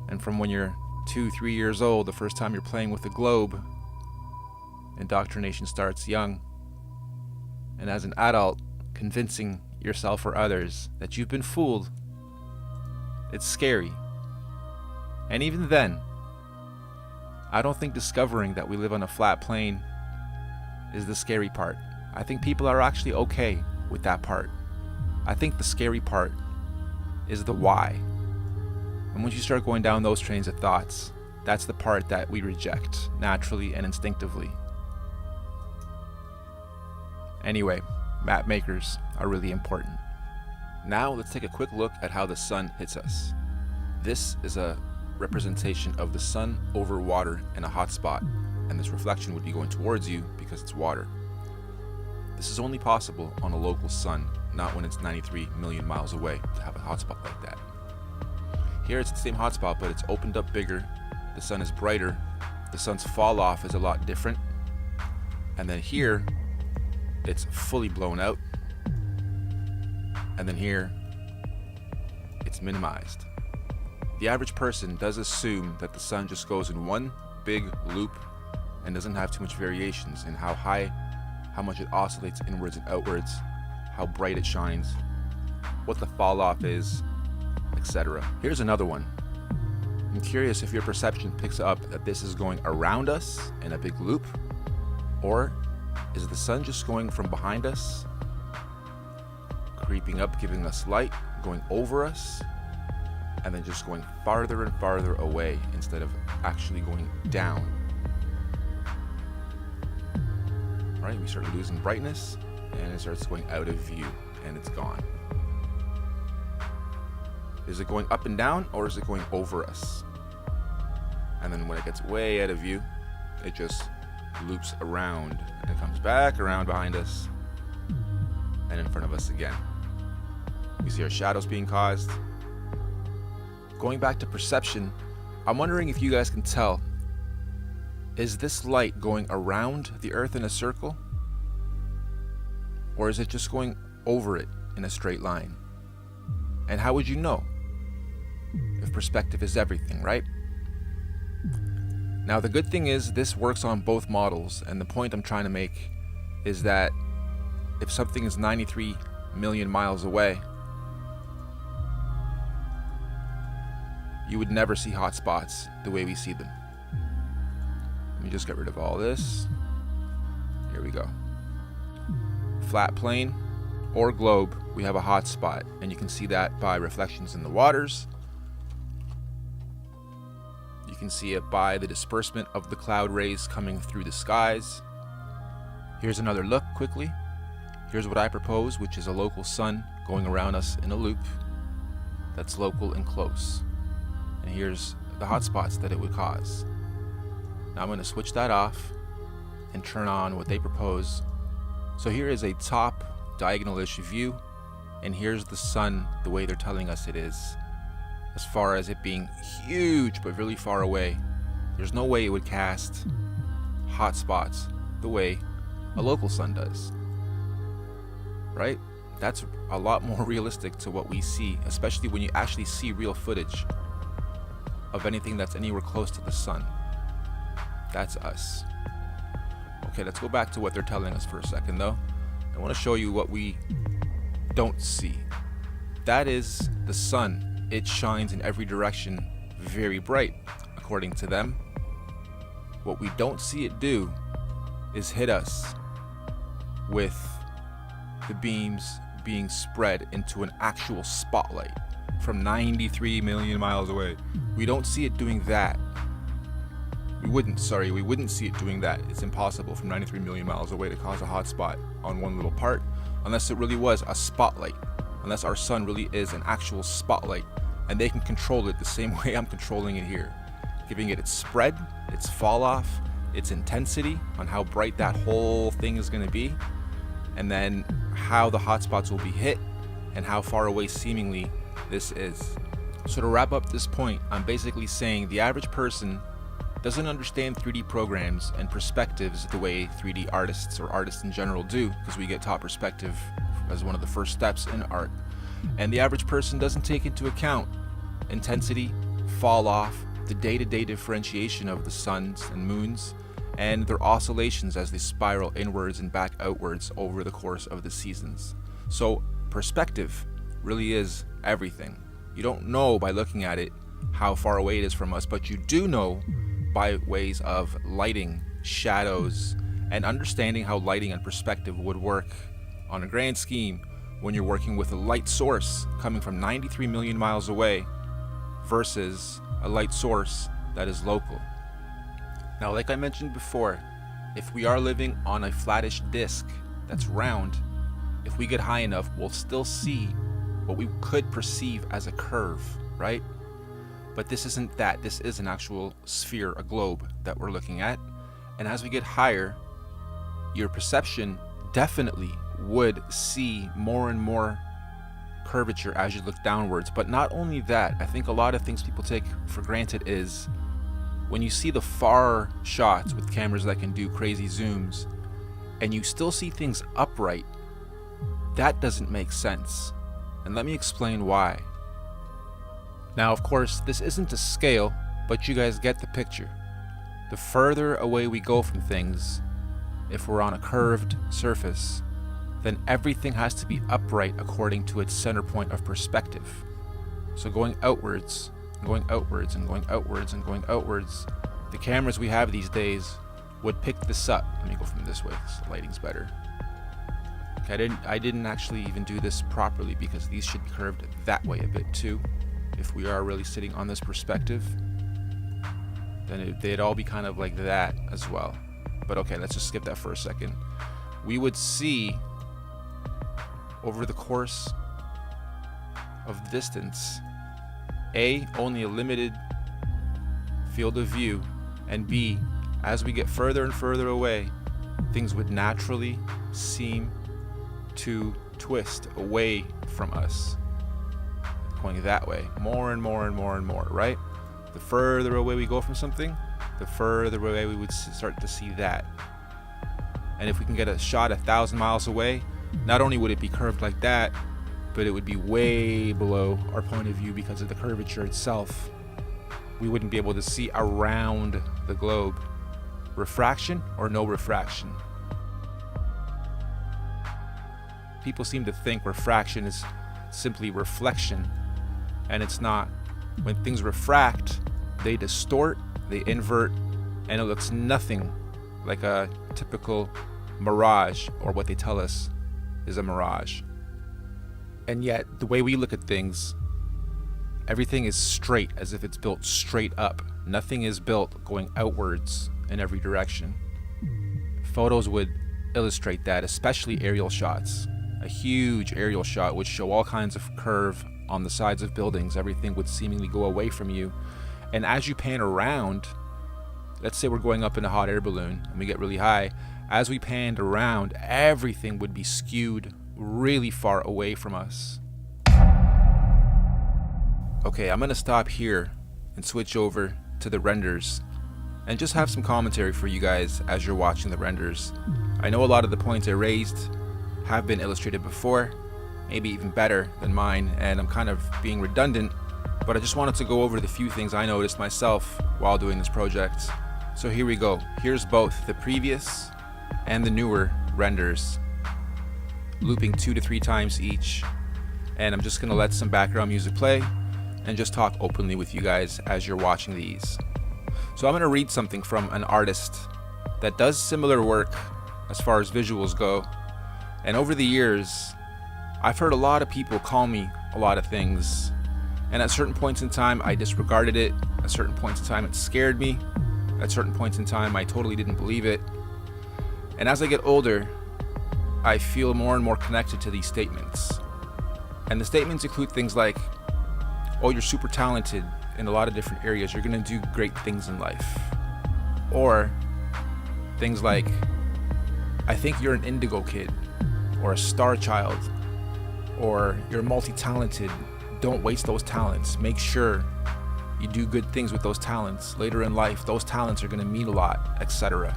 And from when you're 2-3 years old, the first time you're playing with a globe, indoctrination starts young. And as an adult, convincing yourself or others that you've been fooled, it's scary. And even then, I don't think discovering that we live on a flat plane is the scary part. I think people are actually okay with that part. I think the scary part is the why. And once you start going down those trains of thoughts, that's the part that we reject naturally and instinctively. Anyway, map makers are really important. Now let's take a quick look at how the sun hits us. This is a representation of the sun over water in a hot spot, and this reflection would be going towards you because it's water. This is only possible on a local sun, not when it's 93 million miles away to have a hotspot like that. Here it's the same hotspot, but it's opened up bigger, the sun is brighter, the sun's fall off is a lot different, and then here it's fully blown out, and then here it's minimized. The average person does assume that the sun just goes in one big loop and doesn't have too much variations in how high, how much it oscillates inwards and outwards, how bright it shines, what the fall off is, etc. Here's another one. I'm curious if your perception picks up that this is going around us in a big loop, or is the sun just going from behind us, creeping up, giving us light, going over us, and then just going farther and farther away instead of actually going down. Alright, we start losing brightness and it starts going out of view and it's gone. Is it going up and down or is it going over us? And then when it gets way out of view, it just loops around and it comes back around behind us and in front of us again. We see our shadows being caused. Going back to perception, I'm wondering if you guys can tell, is this light going around the Earth in a circle? Or is it just going over it in a straight line? And how would you know? If perspective is everything, right? Now the good thing is this works on both models, and the point I'm trying to make is that if something is 93 million miles away, you would never see hot spots the way we see them. Let me just get rid of all this. Here we go. Flat plane or globe, we have a hot spot, and you can see that by reflections in the waters. You can see it by the disbursement of the cloud rays coming through the skies. Here's another look quickly. Here's what I propose, which is a local sun going around us in a loop that's local and close. And here's the hot spots that it would cause. Now I'm going to switch that off and turn on what they propose. So here is a top diagonal-ish view, and here's the sun the way they're telling us it is. As far as it being huge but really far away, there's no way it would cast hot spots the way a local sun does. Right? That's a lot more realistic to what we see, especially when you actually see real footage of anything that's anywhere close to the sun. That's us. Okay, let's go back to what they're telling us for a second though. I want to show you what we don't see. That is the sun. It shines in every direction, very bright, according to them. What we don't see it do is hit us with the beams being spread into an actual spotlight from 93 million miles away. We don't see it doing that. We wouldn't see it doing that. It's impossible from 93 million miles away to cause a hot spot on one little part, unless it really was a spotlight, unless our sun really is an actual spotlight, and they can control it the same way I'm controlling it here, giving it its spread, its fall off, its intensity on how bright that whole thing is going to be, and then how the hotspots will be hit and how far away seemingly this is. So to wrap up this point, I'm basically saying the average person doesn't understand 3D programs and perspectives the way 3D artists or artists in general do, because we get taught perspective as one of the first steps in art. And the average person doesn't take into account intensity, fall off, the day-to-day differentiation of the suns and moons, and their oscillations as they spiral inwards and back outwards over the course of the seasons. So perspective really is everything. You don't know by looking at it how far away it is from us, but you do know by ways of lighting, shadows, and understanding how lighting and perspective would work on a grand scheme when you're working with a light source coming from 93 million miles away versus a light source that is local. Now, like I mentioned before, if we are living on a flattish disk that's round, if we get high enough, we'll still see what we could perceive as a curve, right? But this isn't that. This is an actual sphere, a globe that we're looking at. And as we get higher, your perception definitely would see more and more curvature as you look downwards. But not only that, I think a lot of things people take for granted is when you see the far shots with cameras that can do crazy zooms and you still see things upright, that doesn't make sense. And let me explain why. Now, of course, this isn't to scale, but you guys get the picture. The further away we go from things, if we're on a curved surface, then everything has to be upright according to its center point of perspective. So going outwards, and going outwards, and going outwards, and going outwards, the cameras we have these days would pick this up. Let me go from this way, so the lighting's better. Okay, I didn't actually even do this properly because these should be curved that way a bit too. If we are really sitting on this perspective, then they'd all be kind of like that as well. But okay, let's just skip that for a second. We would see over the course of the distance, A, only a limited field of view, and B, as we get further and further away, things would naturally seem to twist away from us, going that way, more and more and more and more, right? The further away we go from something, the further away we would start to see that. And if we can get a shot 1,000 miles away, not only would it be curved like that, but it would be way below our point of view because of the curvature itself. we wouldn't be able to see around the globe. Refraction or no refraction? People seem to think refraction is simply reflection, and it's not. When things refract, they distort, they invert, and it looks nothing like a typical mirage, or what they tell us is a mirage. And yet, the way we look at things, everything is straight, as if it's built straight up. Nothing is built going outwards in every direction. Photos would illustrate that, especially aerial shots. A huge aerial shot would show all kinds of curve on the sides of buildings. Everything would seemingly go away from you. And as you pan around, let's say we're going up in a hot air balloon and we get really high. As we panned around, everything would be skewed really far away from us. Okay, I'm gonna stop here and switch over to the renders and just have some commentary for you guys as you're watching the renders. I know a lot of the points I raised have been illustrated before, maybe even better than mine, and I'm kind of being redundant, but I just wanted to go over the few things I noticed myself while doing this project. So here we go. Here's both the previous and the newer renders, looping 2 to 3 times each, and I'm just gonna let some background music play and just talk openly with you guys as you're watching these. So I'm gonna read something from an artist that does similar work as far as visuals go. And over the years, I've heard a lot of people call me a lot of things. And at certain points in time, I disregarded it. At certain points in time, it scared me. At certain points in time, I totally didn't believe it. And as I get older, I feel more and more connected to these statements. And the statements include things like, oh, you're super talented in a lot of different areas. You're gonna do great things in life. Or things like, I think you're an indigo kid, or a star child, or you're multi-talented. Don't waste those talents. Make sure you do good things with those talents. Later in life, those talents are gonna mean a lot, etc.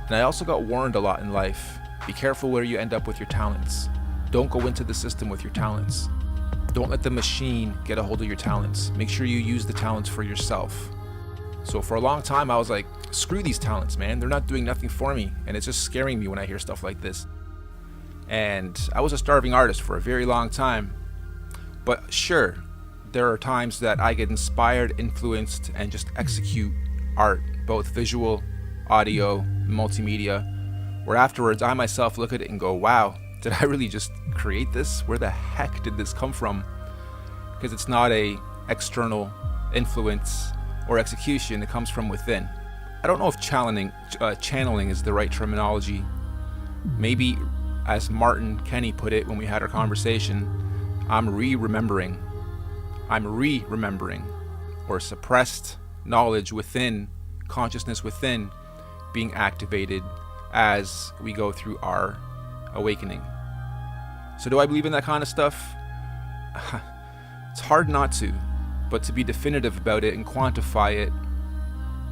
And I also got warned a lot in life. Be careful where you end up with your talents. Don't go into the system with your talents. Don't let the machine get a hold of your talents. Make sure you use the talents for yourself. So for a long time, I was like, screw these talents, man. They're not doing nothing for me. And it's just scaring me when I hear stuff like this. And I was a starving artist for a very long time. But sure, there are times that I get inspired, influenced, and just execute art, both visual, audio, multimedia, where afterwards I myself look at it and go, wow, did I really just create this? Where the heck did this come from? Because it's not a external influence or execution, it comes from within. I don't know if channeling is the right terminology. Maybe, as Martin Kenny put it when we had our conversation, I'm re-remembering, or suppressed knowledge within, consciousness within, being activated as we go through our awakening. So do I believe in that kind of stuff? It's hard not to, but to be definitive about it and quantify it,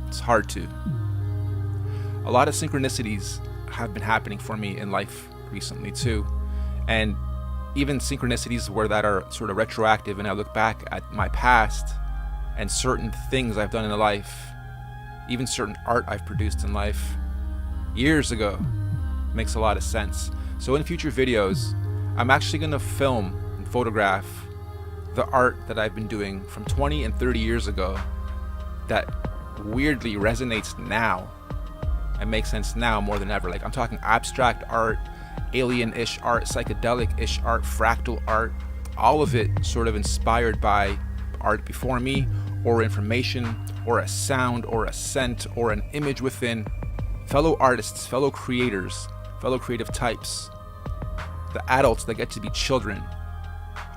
it's hard to. A lot of synchronicities have been happening for me in life recently too, and even synchronicities where that are sort of retroactive, and I look back at my past and certain things I've done in life, even certain art I've produced in life years ago, makes a lot of sense. So in future videos, I'm actually going to film and photograph the art that I've been doing from 20 and 30 years ago that weirdly resonates now and makes sense now more than ever. Like, I'm talking abstract art, alien-ish art, psychedelic-ish art, fractal art, all of it sort of inspired by art before me, or information, or a sound, or a scent, or an image within. Fellow artists, fellow creators, fellow creative types, the adults that get to be children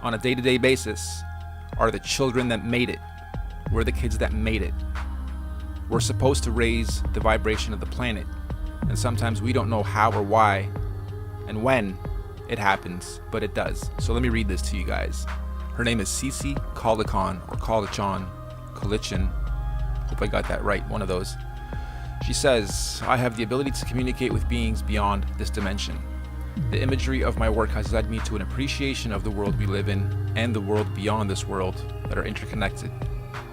on a day-to-day basis are the children that made it. We're the kids that made it. We're supposed to raise the vibration of the planet, and sometimes we don't know how or why and when it happens, but it does. So let me read this to you guys. Her name is Cece Kaldachan, or Kalichan. Hope I got that right, one of those. She says, I have the ability to communicate with beings beyond this dimension. The imagery of my work has led me to an appreciation of the world we live in and the world beyond this world that are interconnected.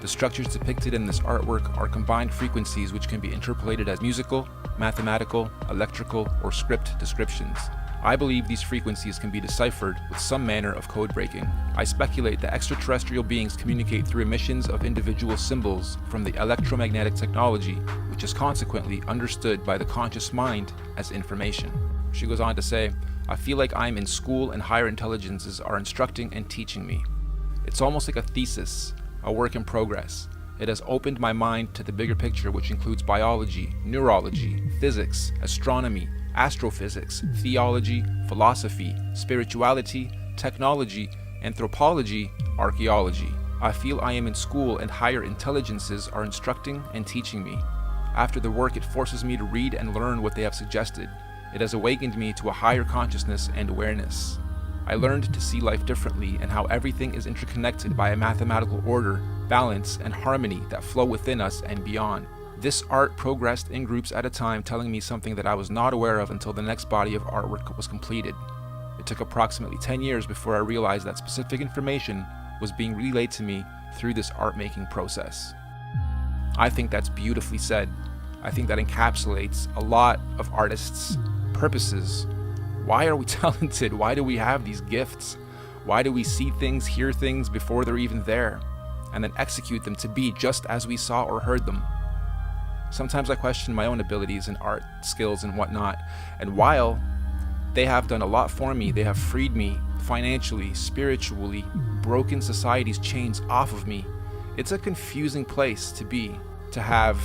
The structures depicted in this artwork are combined frequencies which can be interpolated as musical, mathematical, electrical, or script descriptions. I believe these frequencies can be deciphered with some manner of code breaking. I speculate that extraterrestrial beings communicate through emissions of individual symbols from the electromagnetic technology, which is consequently understood by the conscious mind as information. She goes on to say, I feel like I'm in school and higher intelligences are instructing and teaching me. It's almost like a thesis, a work in progress. It has opened my mind to the bigger picture, which includes biology, neurology, physics, astronomy, astrophysics, theology, philosophy, spirituality, technology, anthropology, archaeology. I feel I am in school and higher intelligences are instructing and teaching me. After the work, it forces me to read and learn what they have suggested. It has awakened me to a higher consciousness and awareness. I learned to see life differently and how everything is interconnected by a mathematical order, balance, and harmony that flow within us and beyond. This art progressed in groups at a time, telling me something that I was not aware of until the next body of artwork was completed. It took approximately 10 years before I realized that specific information was being relayed to me through this art-making process. I think that's beautifully said. I think that encapsulates a lot of artists' purposes. Why are we talented? Why do we have these gifts? Why do we see things, hear things before they're even there, and then execute them to be just as we saw or heard them? Sometimes I question my own abilities and art skills and whatnot, and while they have done a lot for me, they have freed me financially, spiritually, broken society's chains off of me, it's a confusing place to be, to have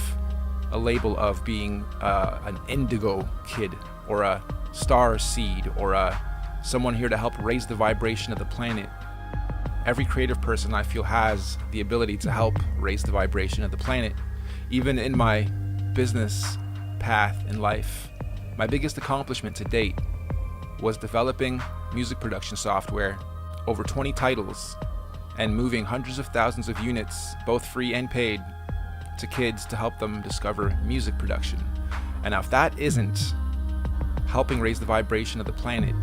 a label of being an indigo kid, or a star seed, or someone here to help raise the vibration of the planet. Every creative person I feel has the ability to help raise the vibration of the planet. Even in my business path in life, my biggest accomplishment to date was developing music production software, over 20 titles, and moving hundreds of thousands of units, both free and paid, to kids to help them discover music production. And now if that isn't helping raise the vibration of the planet,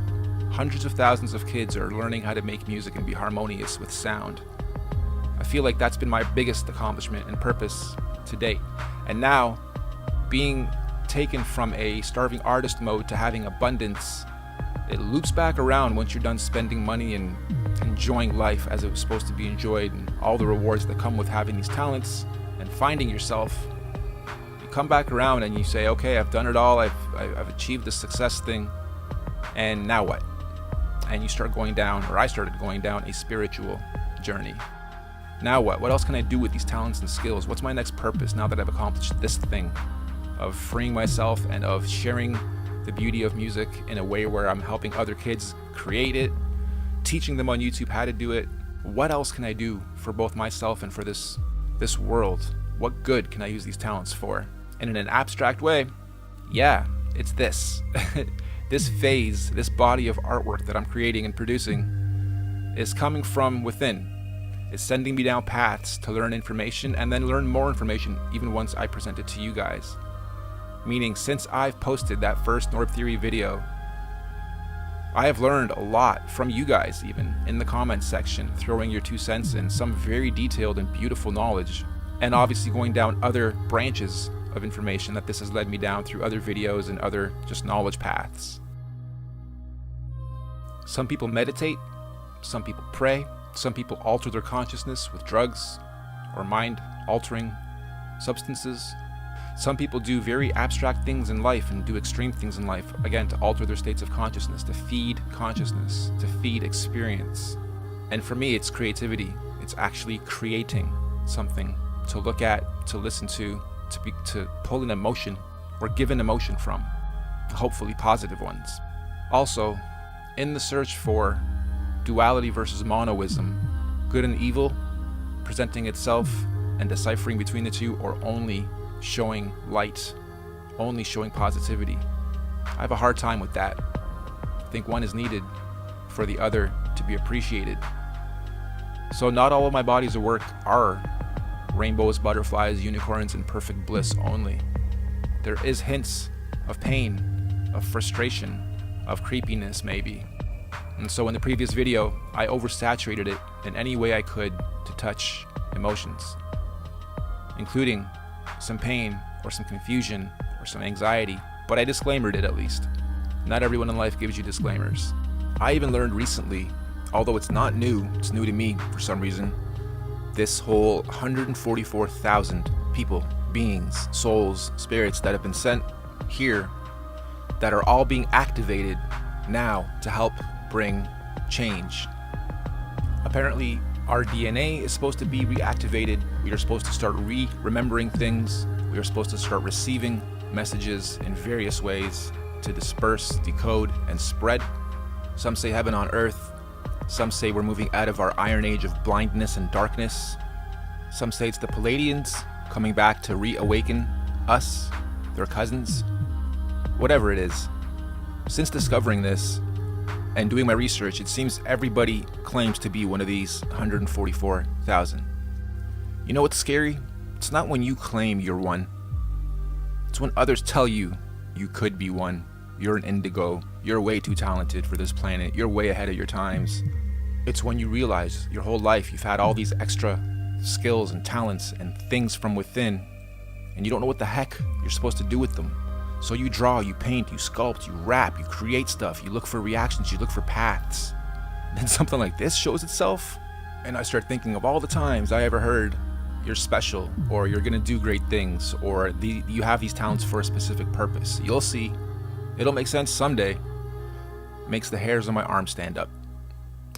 hundreds of thousands of kids are learning how to make music and be harmonious with sound. I feel like that's been my biggest accomplishment and purpose to date. And now, being taken from a starving artist mode to having abundance, it loops back around once you're done spending money and enjoying life as it was supposed to be enjoyed, and all the rewards that come with having these talents and finding yourself. You come back around and you say, okay, I've done it all, I've achieved the success thing, and now what? And you start going down, or I started going down, a spiritual journey. Now what? What else can I do with these talents and skills? What's my next purpose now that I've accomplished this thing of freeing myself and of sharing the beauty of music in a way where I'm helping other kids create it, teaching them on YouTube how to do it? What else can I do for both myself and for this world? What good can I use these talents for? And in an abstract way, yeah, it's this. This phase, this body of artwork that I'm creating and producing is coming from within. It's sending me down paths to learn information and then learn more information even once I present it to you guys. Meaning, since I've posted that first Norb Theory video, I have learned a lot from you guys, even in the comments section, throwing your 2 cents in, some very detailed and beautiful knowledge, and obviously going down other branches of information that this has led me down through other videos and other just knowledge paths. Some people meditate, some people pray, some people alter their consciousness with drugs or mind-altering substances. Some people do very abstract things in life and do extreme things in life, again, to alter their states of consciousness, to feed consciousness, to feed experience. And for me, it's creativity. It's actually creating something to look at, to listen to pull an emotion or give an emotion from, hopefully positive ones. Also, in the search for duality versus monoism, good and evil presenting itself and deciphering between the two, or only showing light, only showing positivity. I have a hard time with that. I think one is needed for the other to be appreciated. So not all of my bodies of work are rainbows, butterflies, unicorns, and perfect bliss only. There is hints of pain, of frustration, of creepiness maybe. And so in the previous video, I oversaturated it in any way I could to touch emotions. including some pain or some confusion or some anxiety, but I disclaimered it at least. Not everyone in life gives you disclaimers. I even learned recently, although it's not new, it's new to me for some reason, this whole 144,000 people, beings, souls, spirits that have been sent here that are all being activated now to help bring change. Apparently, our DNA is supposed to be reactivated. We are supposed to start remembering things. We are supposed to start receiving messages in various ways to disperse, decode, and spread. Some say heaven on earth. Some say we're moving out of our iron age of blindness and darkness. Some say it's the Palladians coming back to reawaken us, their cousins. Whatever it is. Since discovering this and doing my research, it seems everybody claims to be one of these 144,000. You know what's scary? It's not when you claim you're one. It's when others tell you you could be one. You're an indigo. You're way too talented for this planet. You're way ahead of your times. It's when you realize your whole life you've had all these extra skills and talents and things from within, and you don't know what the heck you're supposed to do with them. So you draw, you paint, you sculpt, you rap, you create stuff, you look for reactions, you look for paths. And then something like this shows itself, and I start thinking of all the times I ever heard you're special, or you're gonna do great things, or you have these talents for a specific purpose. You'll see. It'll make sense someday. Makes the hairs on my arm stand up.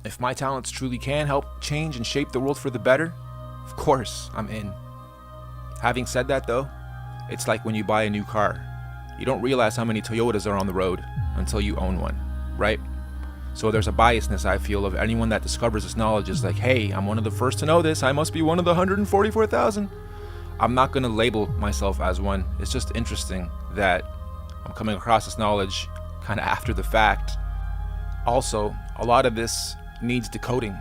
If my talents truly can help change and shape the world for the better, of course I'm in. Having said that though, it's like when you buy a new car. You don't realize how many Toyotas are on the road until you own one, right? So there's a biasness I feel of anyone that discovers this knowledge is like, hey, I'm one of the first to know this. I must be one of the 144,000. I'm not going to label myself as one. It's just interesting that I'm coming across this knowledge kind of after the fact. Also, a lot of this needs decoding,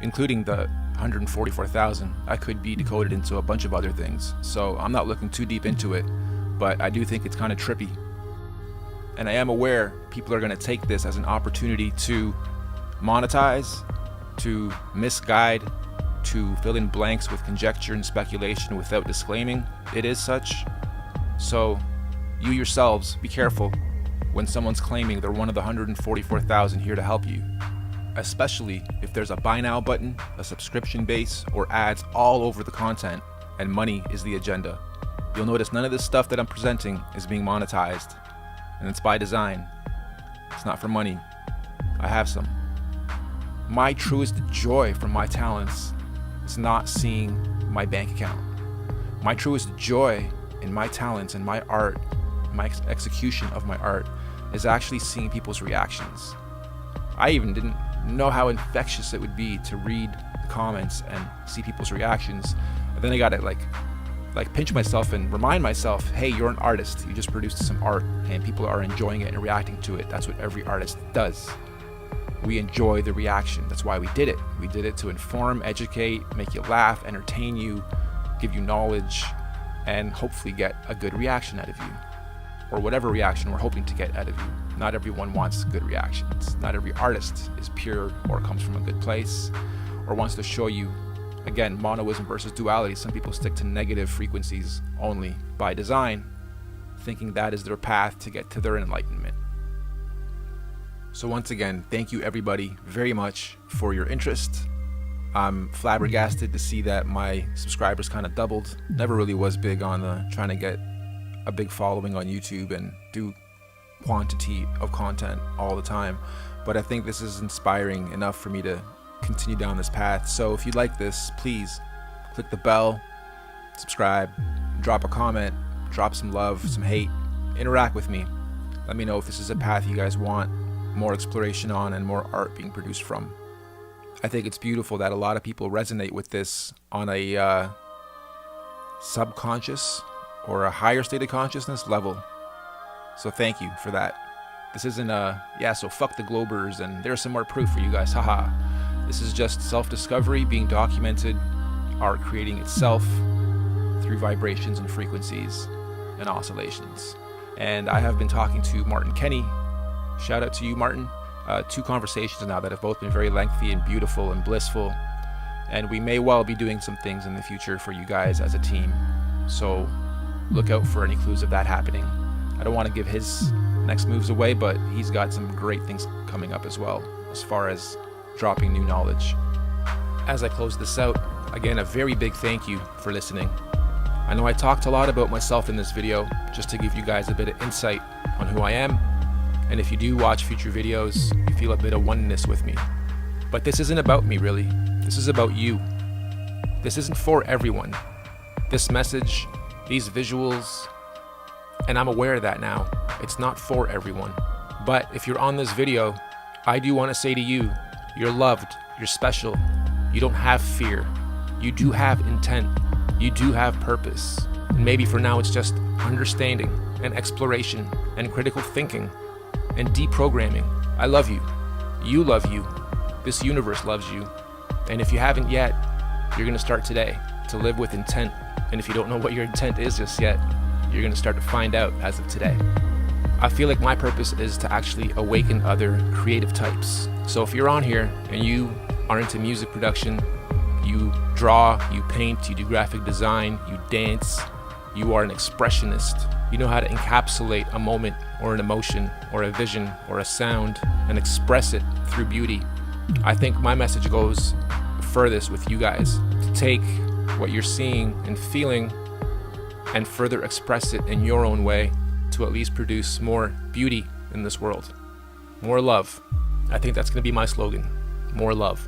including the 144,000. I could be decoded into a bunch of other things. So I'm not looking too deep into it, but I do think it's kind of trippy. And I am aware people are going to take this as an opportunity to monetize, to misguide, to fill in blanks with conjecture and speculation without disclaiming it is such. So you yourselves be careful when someone's claiming they're one of the 144,000 here to help you, especially if there's a buy now button, a subscription base, or ads all over the content and money is the agenda. You'll notice none of this stuff that I'm presenting is being monetized, and it's by design. It's not for money. I have some. My truest joy from my talents is not seeing my bank account. My truest joy in my talents and my art, my execution of my art, is actually seeing people's reactions. I even didn't know how infectious it would be to read the comments and see people's reactions. And then I gotta like pinch myself and remind myself, hey, you're an artist. You just produced some art and people are enjoying it and reacting to it. That's what every artist does. We enjoy the reaction. That's why we did it. We did it to inform, educate, make you laugh, entertain you, give you knowledge, and hopefully get a good reaction out of you. Or whatever reaction we're hoping to get out of you. Not everyone wants good reactions. Not every artist is pure or comes from a good place or wants to show you. Again, monoism versus duality. Some people stick to negative frequencies only by design, thinking that is their path to get to their enlightenment. So once again, thank you everybody very much for your interest. I'm flabbergasted to see that my subscribers kind of doubled. Never really was big on trying to get a big following on YouTube and do quantity of content all the time. But I think this is inspiring enough for me to continue down this path. So if you like this, please click the bell, subscribe, drop a comment, drop some love, some hate, interact with me. Let me know if this is a path you guys want more exploration on and more art being produced from. I think it's beautiful that a lot of people resonate with this on a subconscious or a higher state of consciousness level. So thank you for that. This isn't so fuck the Globers and there's some more proof for you guys, haha. This is just self-discovery being documented, art creating itself through vibrations and frequencies and oscillations. And I have been talking to Martin Kenny. Shout out to you, Martin. 2 conversations now that have both been very lengthy and beautiful and blissful. And we may well be doing some things in the future for you guys as a team. so look out for any clues of that happening. I don't want to give his next moves away, but he's got some great things coming up as well, as far as dropping new knowledge. As I close this out, again, a very big thank you for listening. I know I talked a lot about myself in this video, just to give you guys a bit of insight on who I am, and if you do watch future videos, you feel a bit of oneness with me. But this isn't about me, really. This is about you. This isn't for everyone. This message, these visuals, and I'm aware of that now, it's not for everyone. But if you're on this video, I do want to say to you, you're loved, you're special, you don't have fear, you do have intent, you do have purpose. And maybe for now it's just understanding and exploration and critical thinking and deprogramming. I love you. You love you. This universe loves you. And if you haven't yet, you're going to start today to live with intent. And if you don't know what your intent is just yet, you're going to start to find out as of today. I feel like my purpose is to actually awaken other creative types. So if you're on here and you are into music production, you draw, you paint, you do graphic design, you dance, you are an expressionist, you know how to encapsulate a moment or an emotion or a vision or a sound and express it through beauty, I think my message goes furthest with you guys, to take what you're seeing and feeling and further express it in your own way to at least produce more beauty in this world. More love. I think that's going to be my slogan. More love.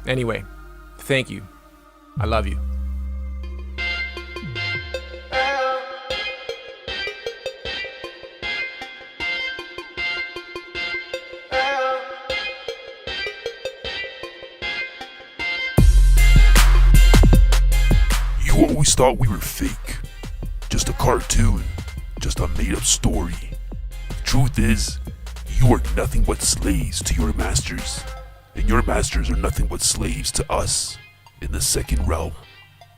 Anyway, thank you. I love you. You always thought we were fake. Just a cartoon. Just a made-up story. The truth is, you are nothing but slaves to your masters. And your masters are nothing but slaves to us in the second realm.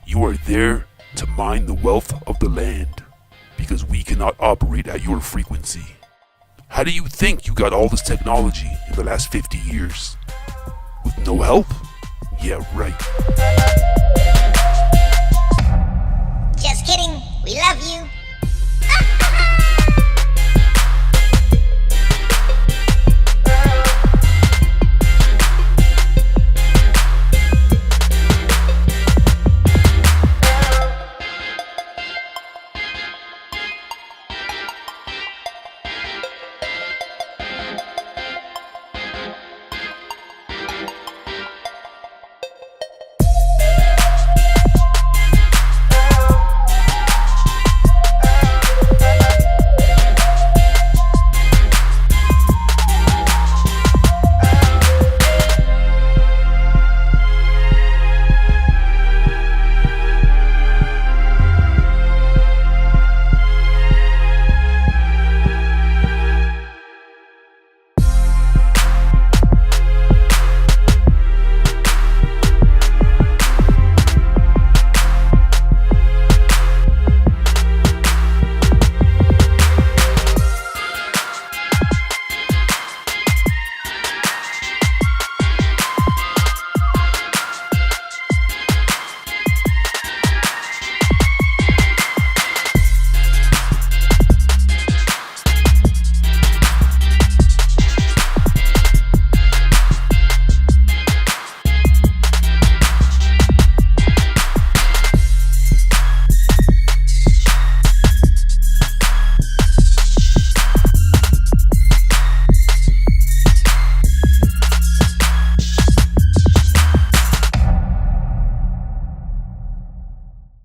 You are there to mine the wealth of the land because we cannot operate at your frequency. How do you think you got all this technology in the last 50 years? With no help? Yeah, right.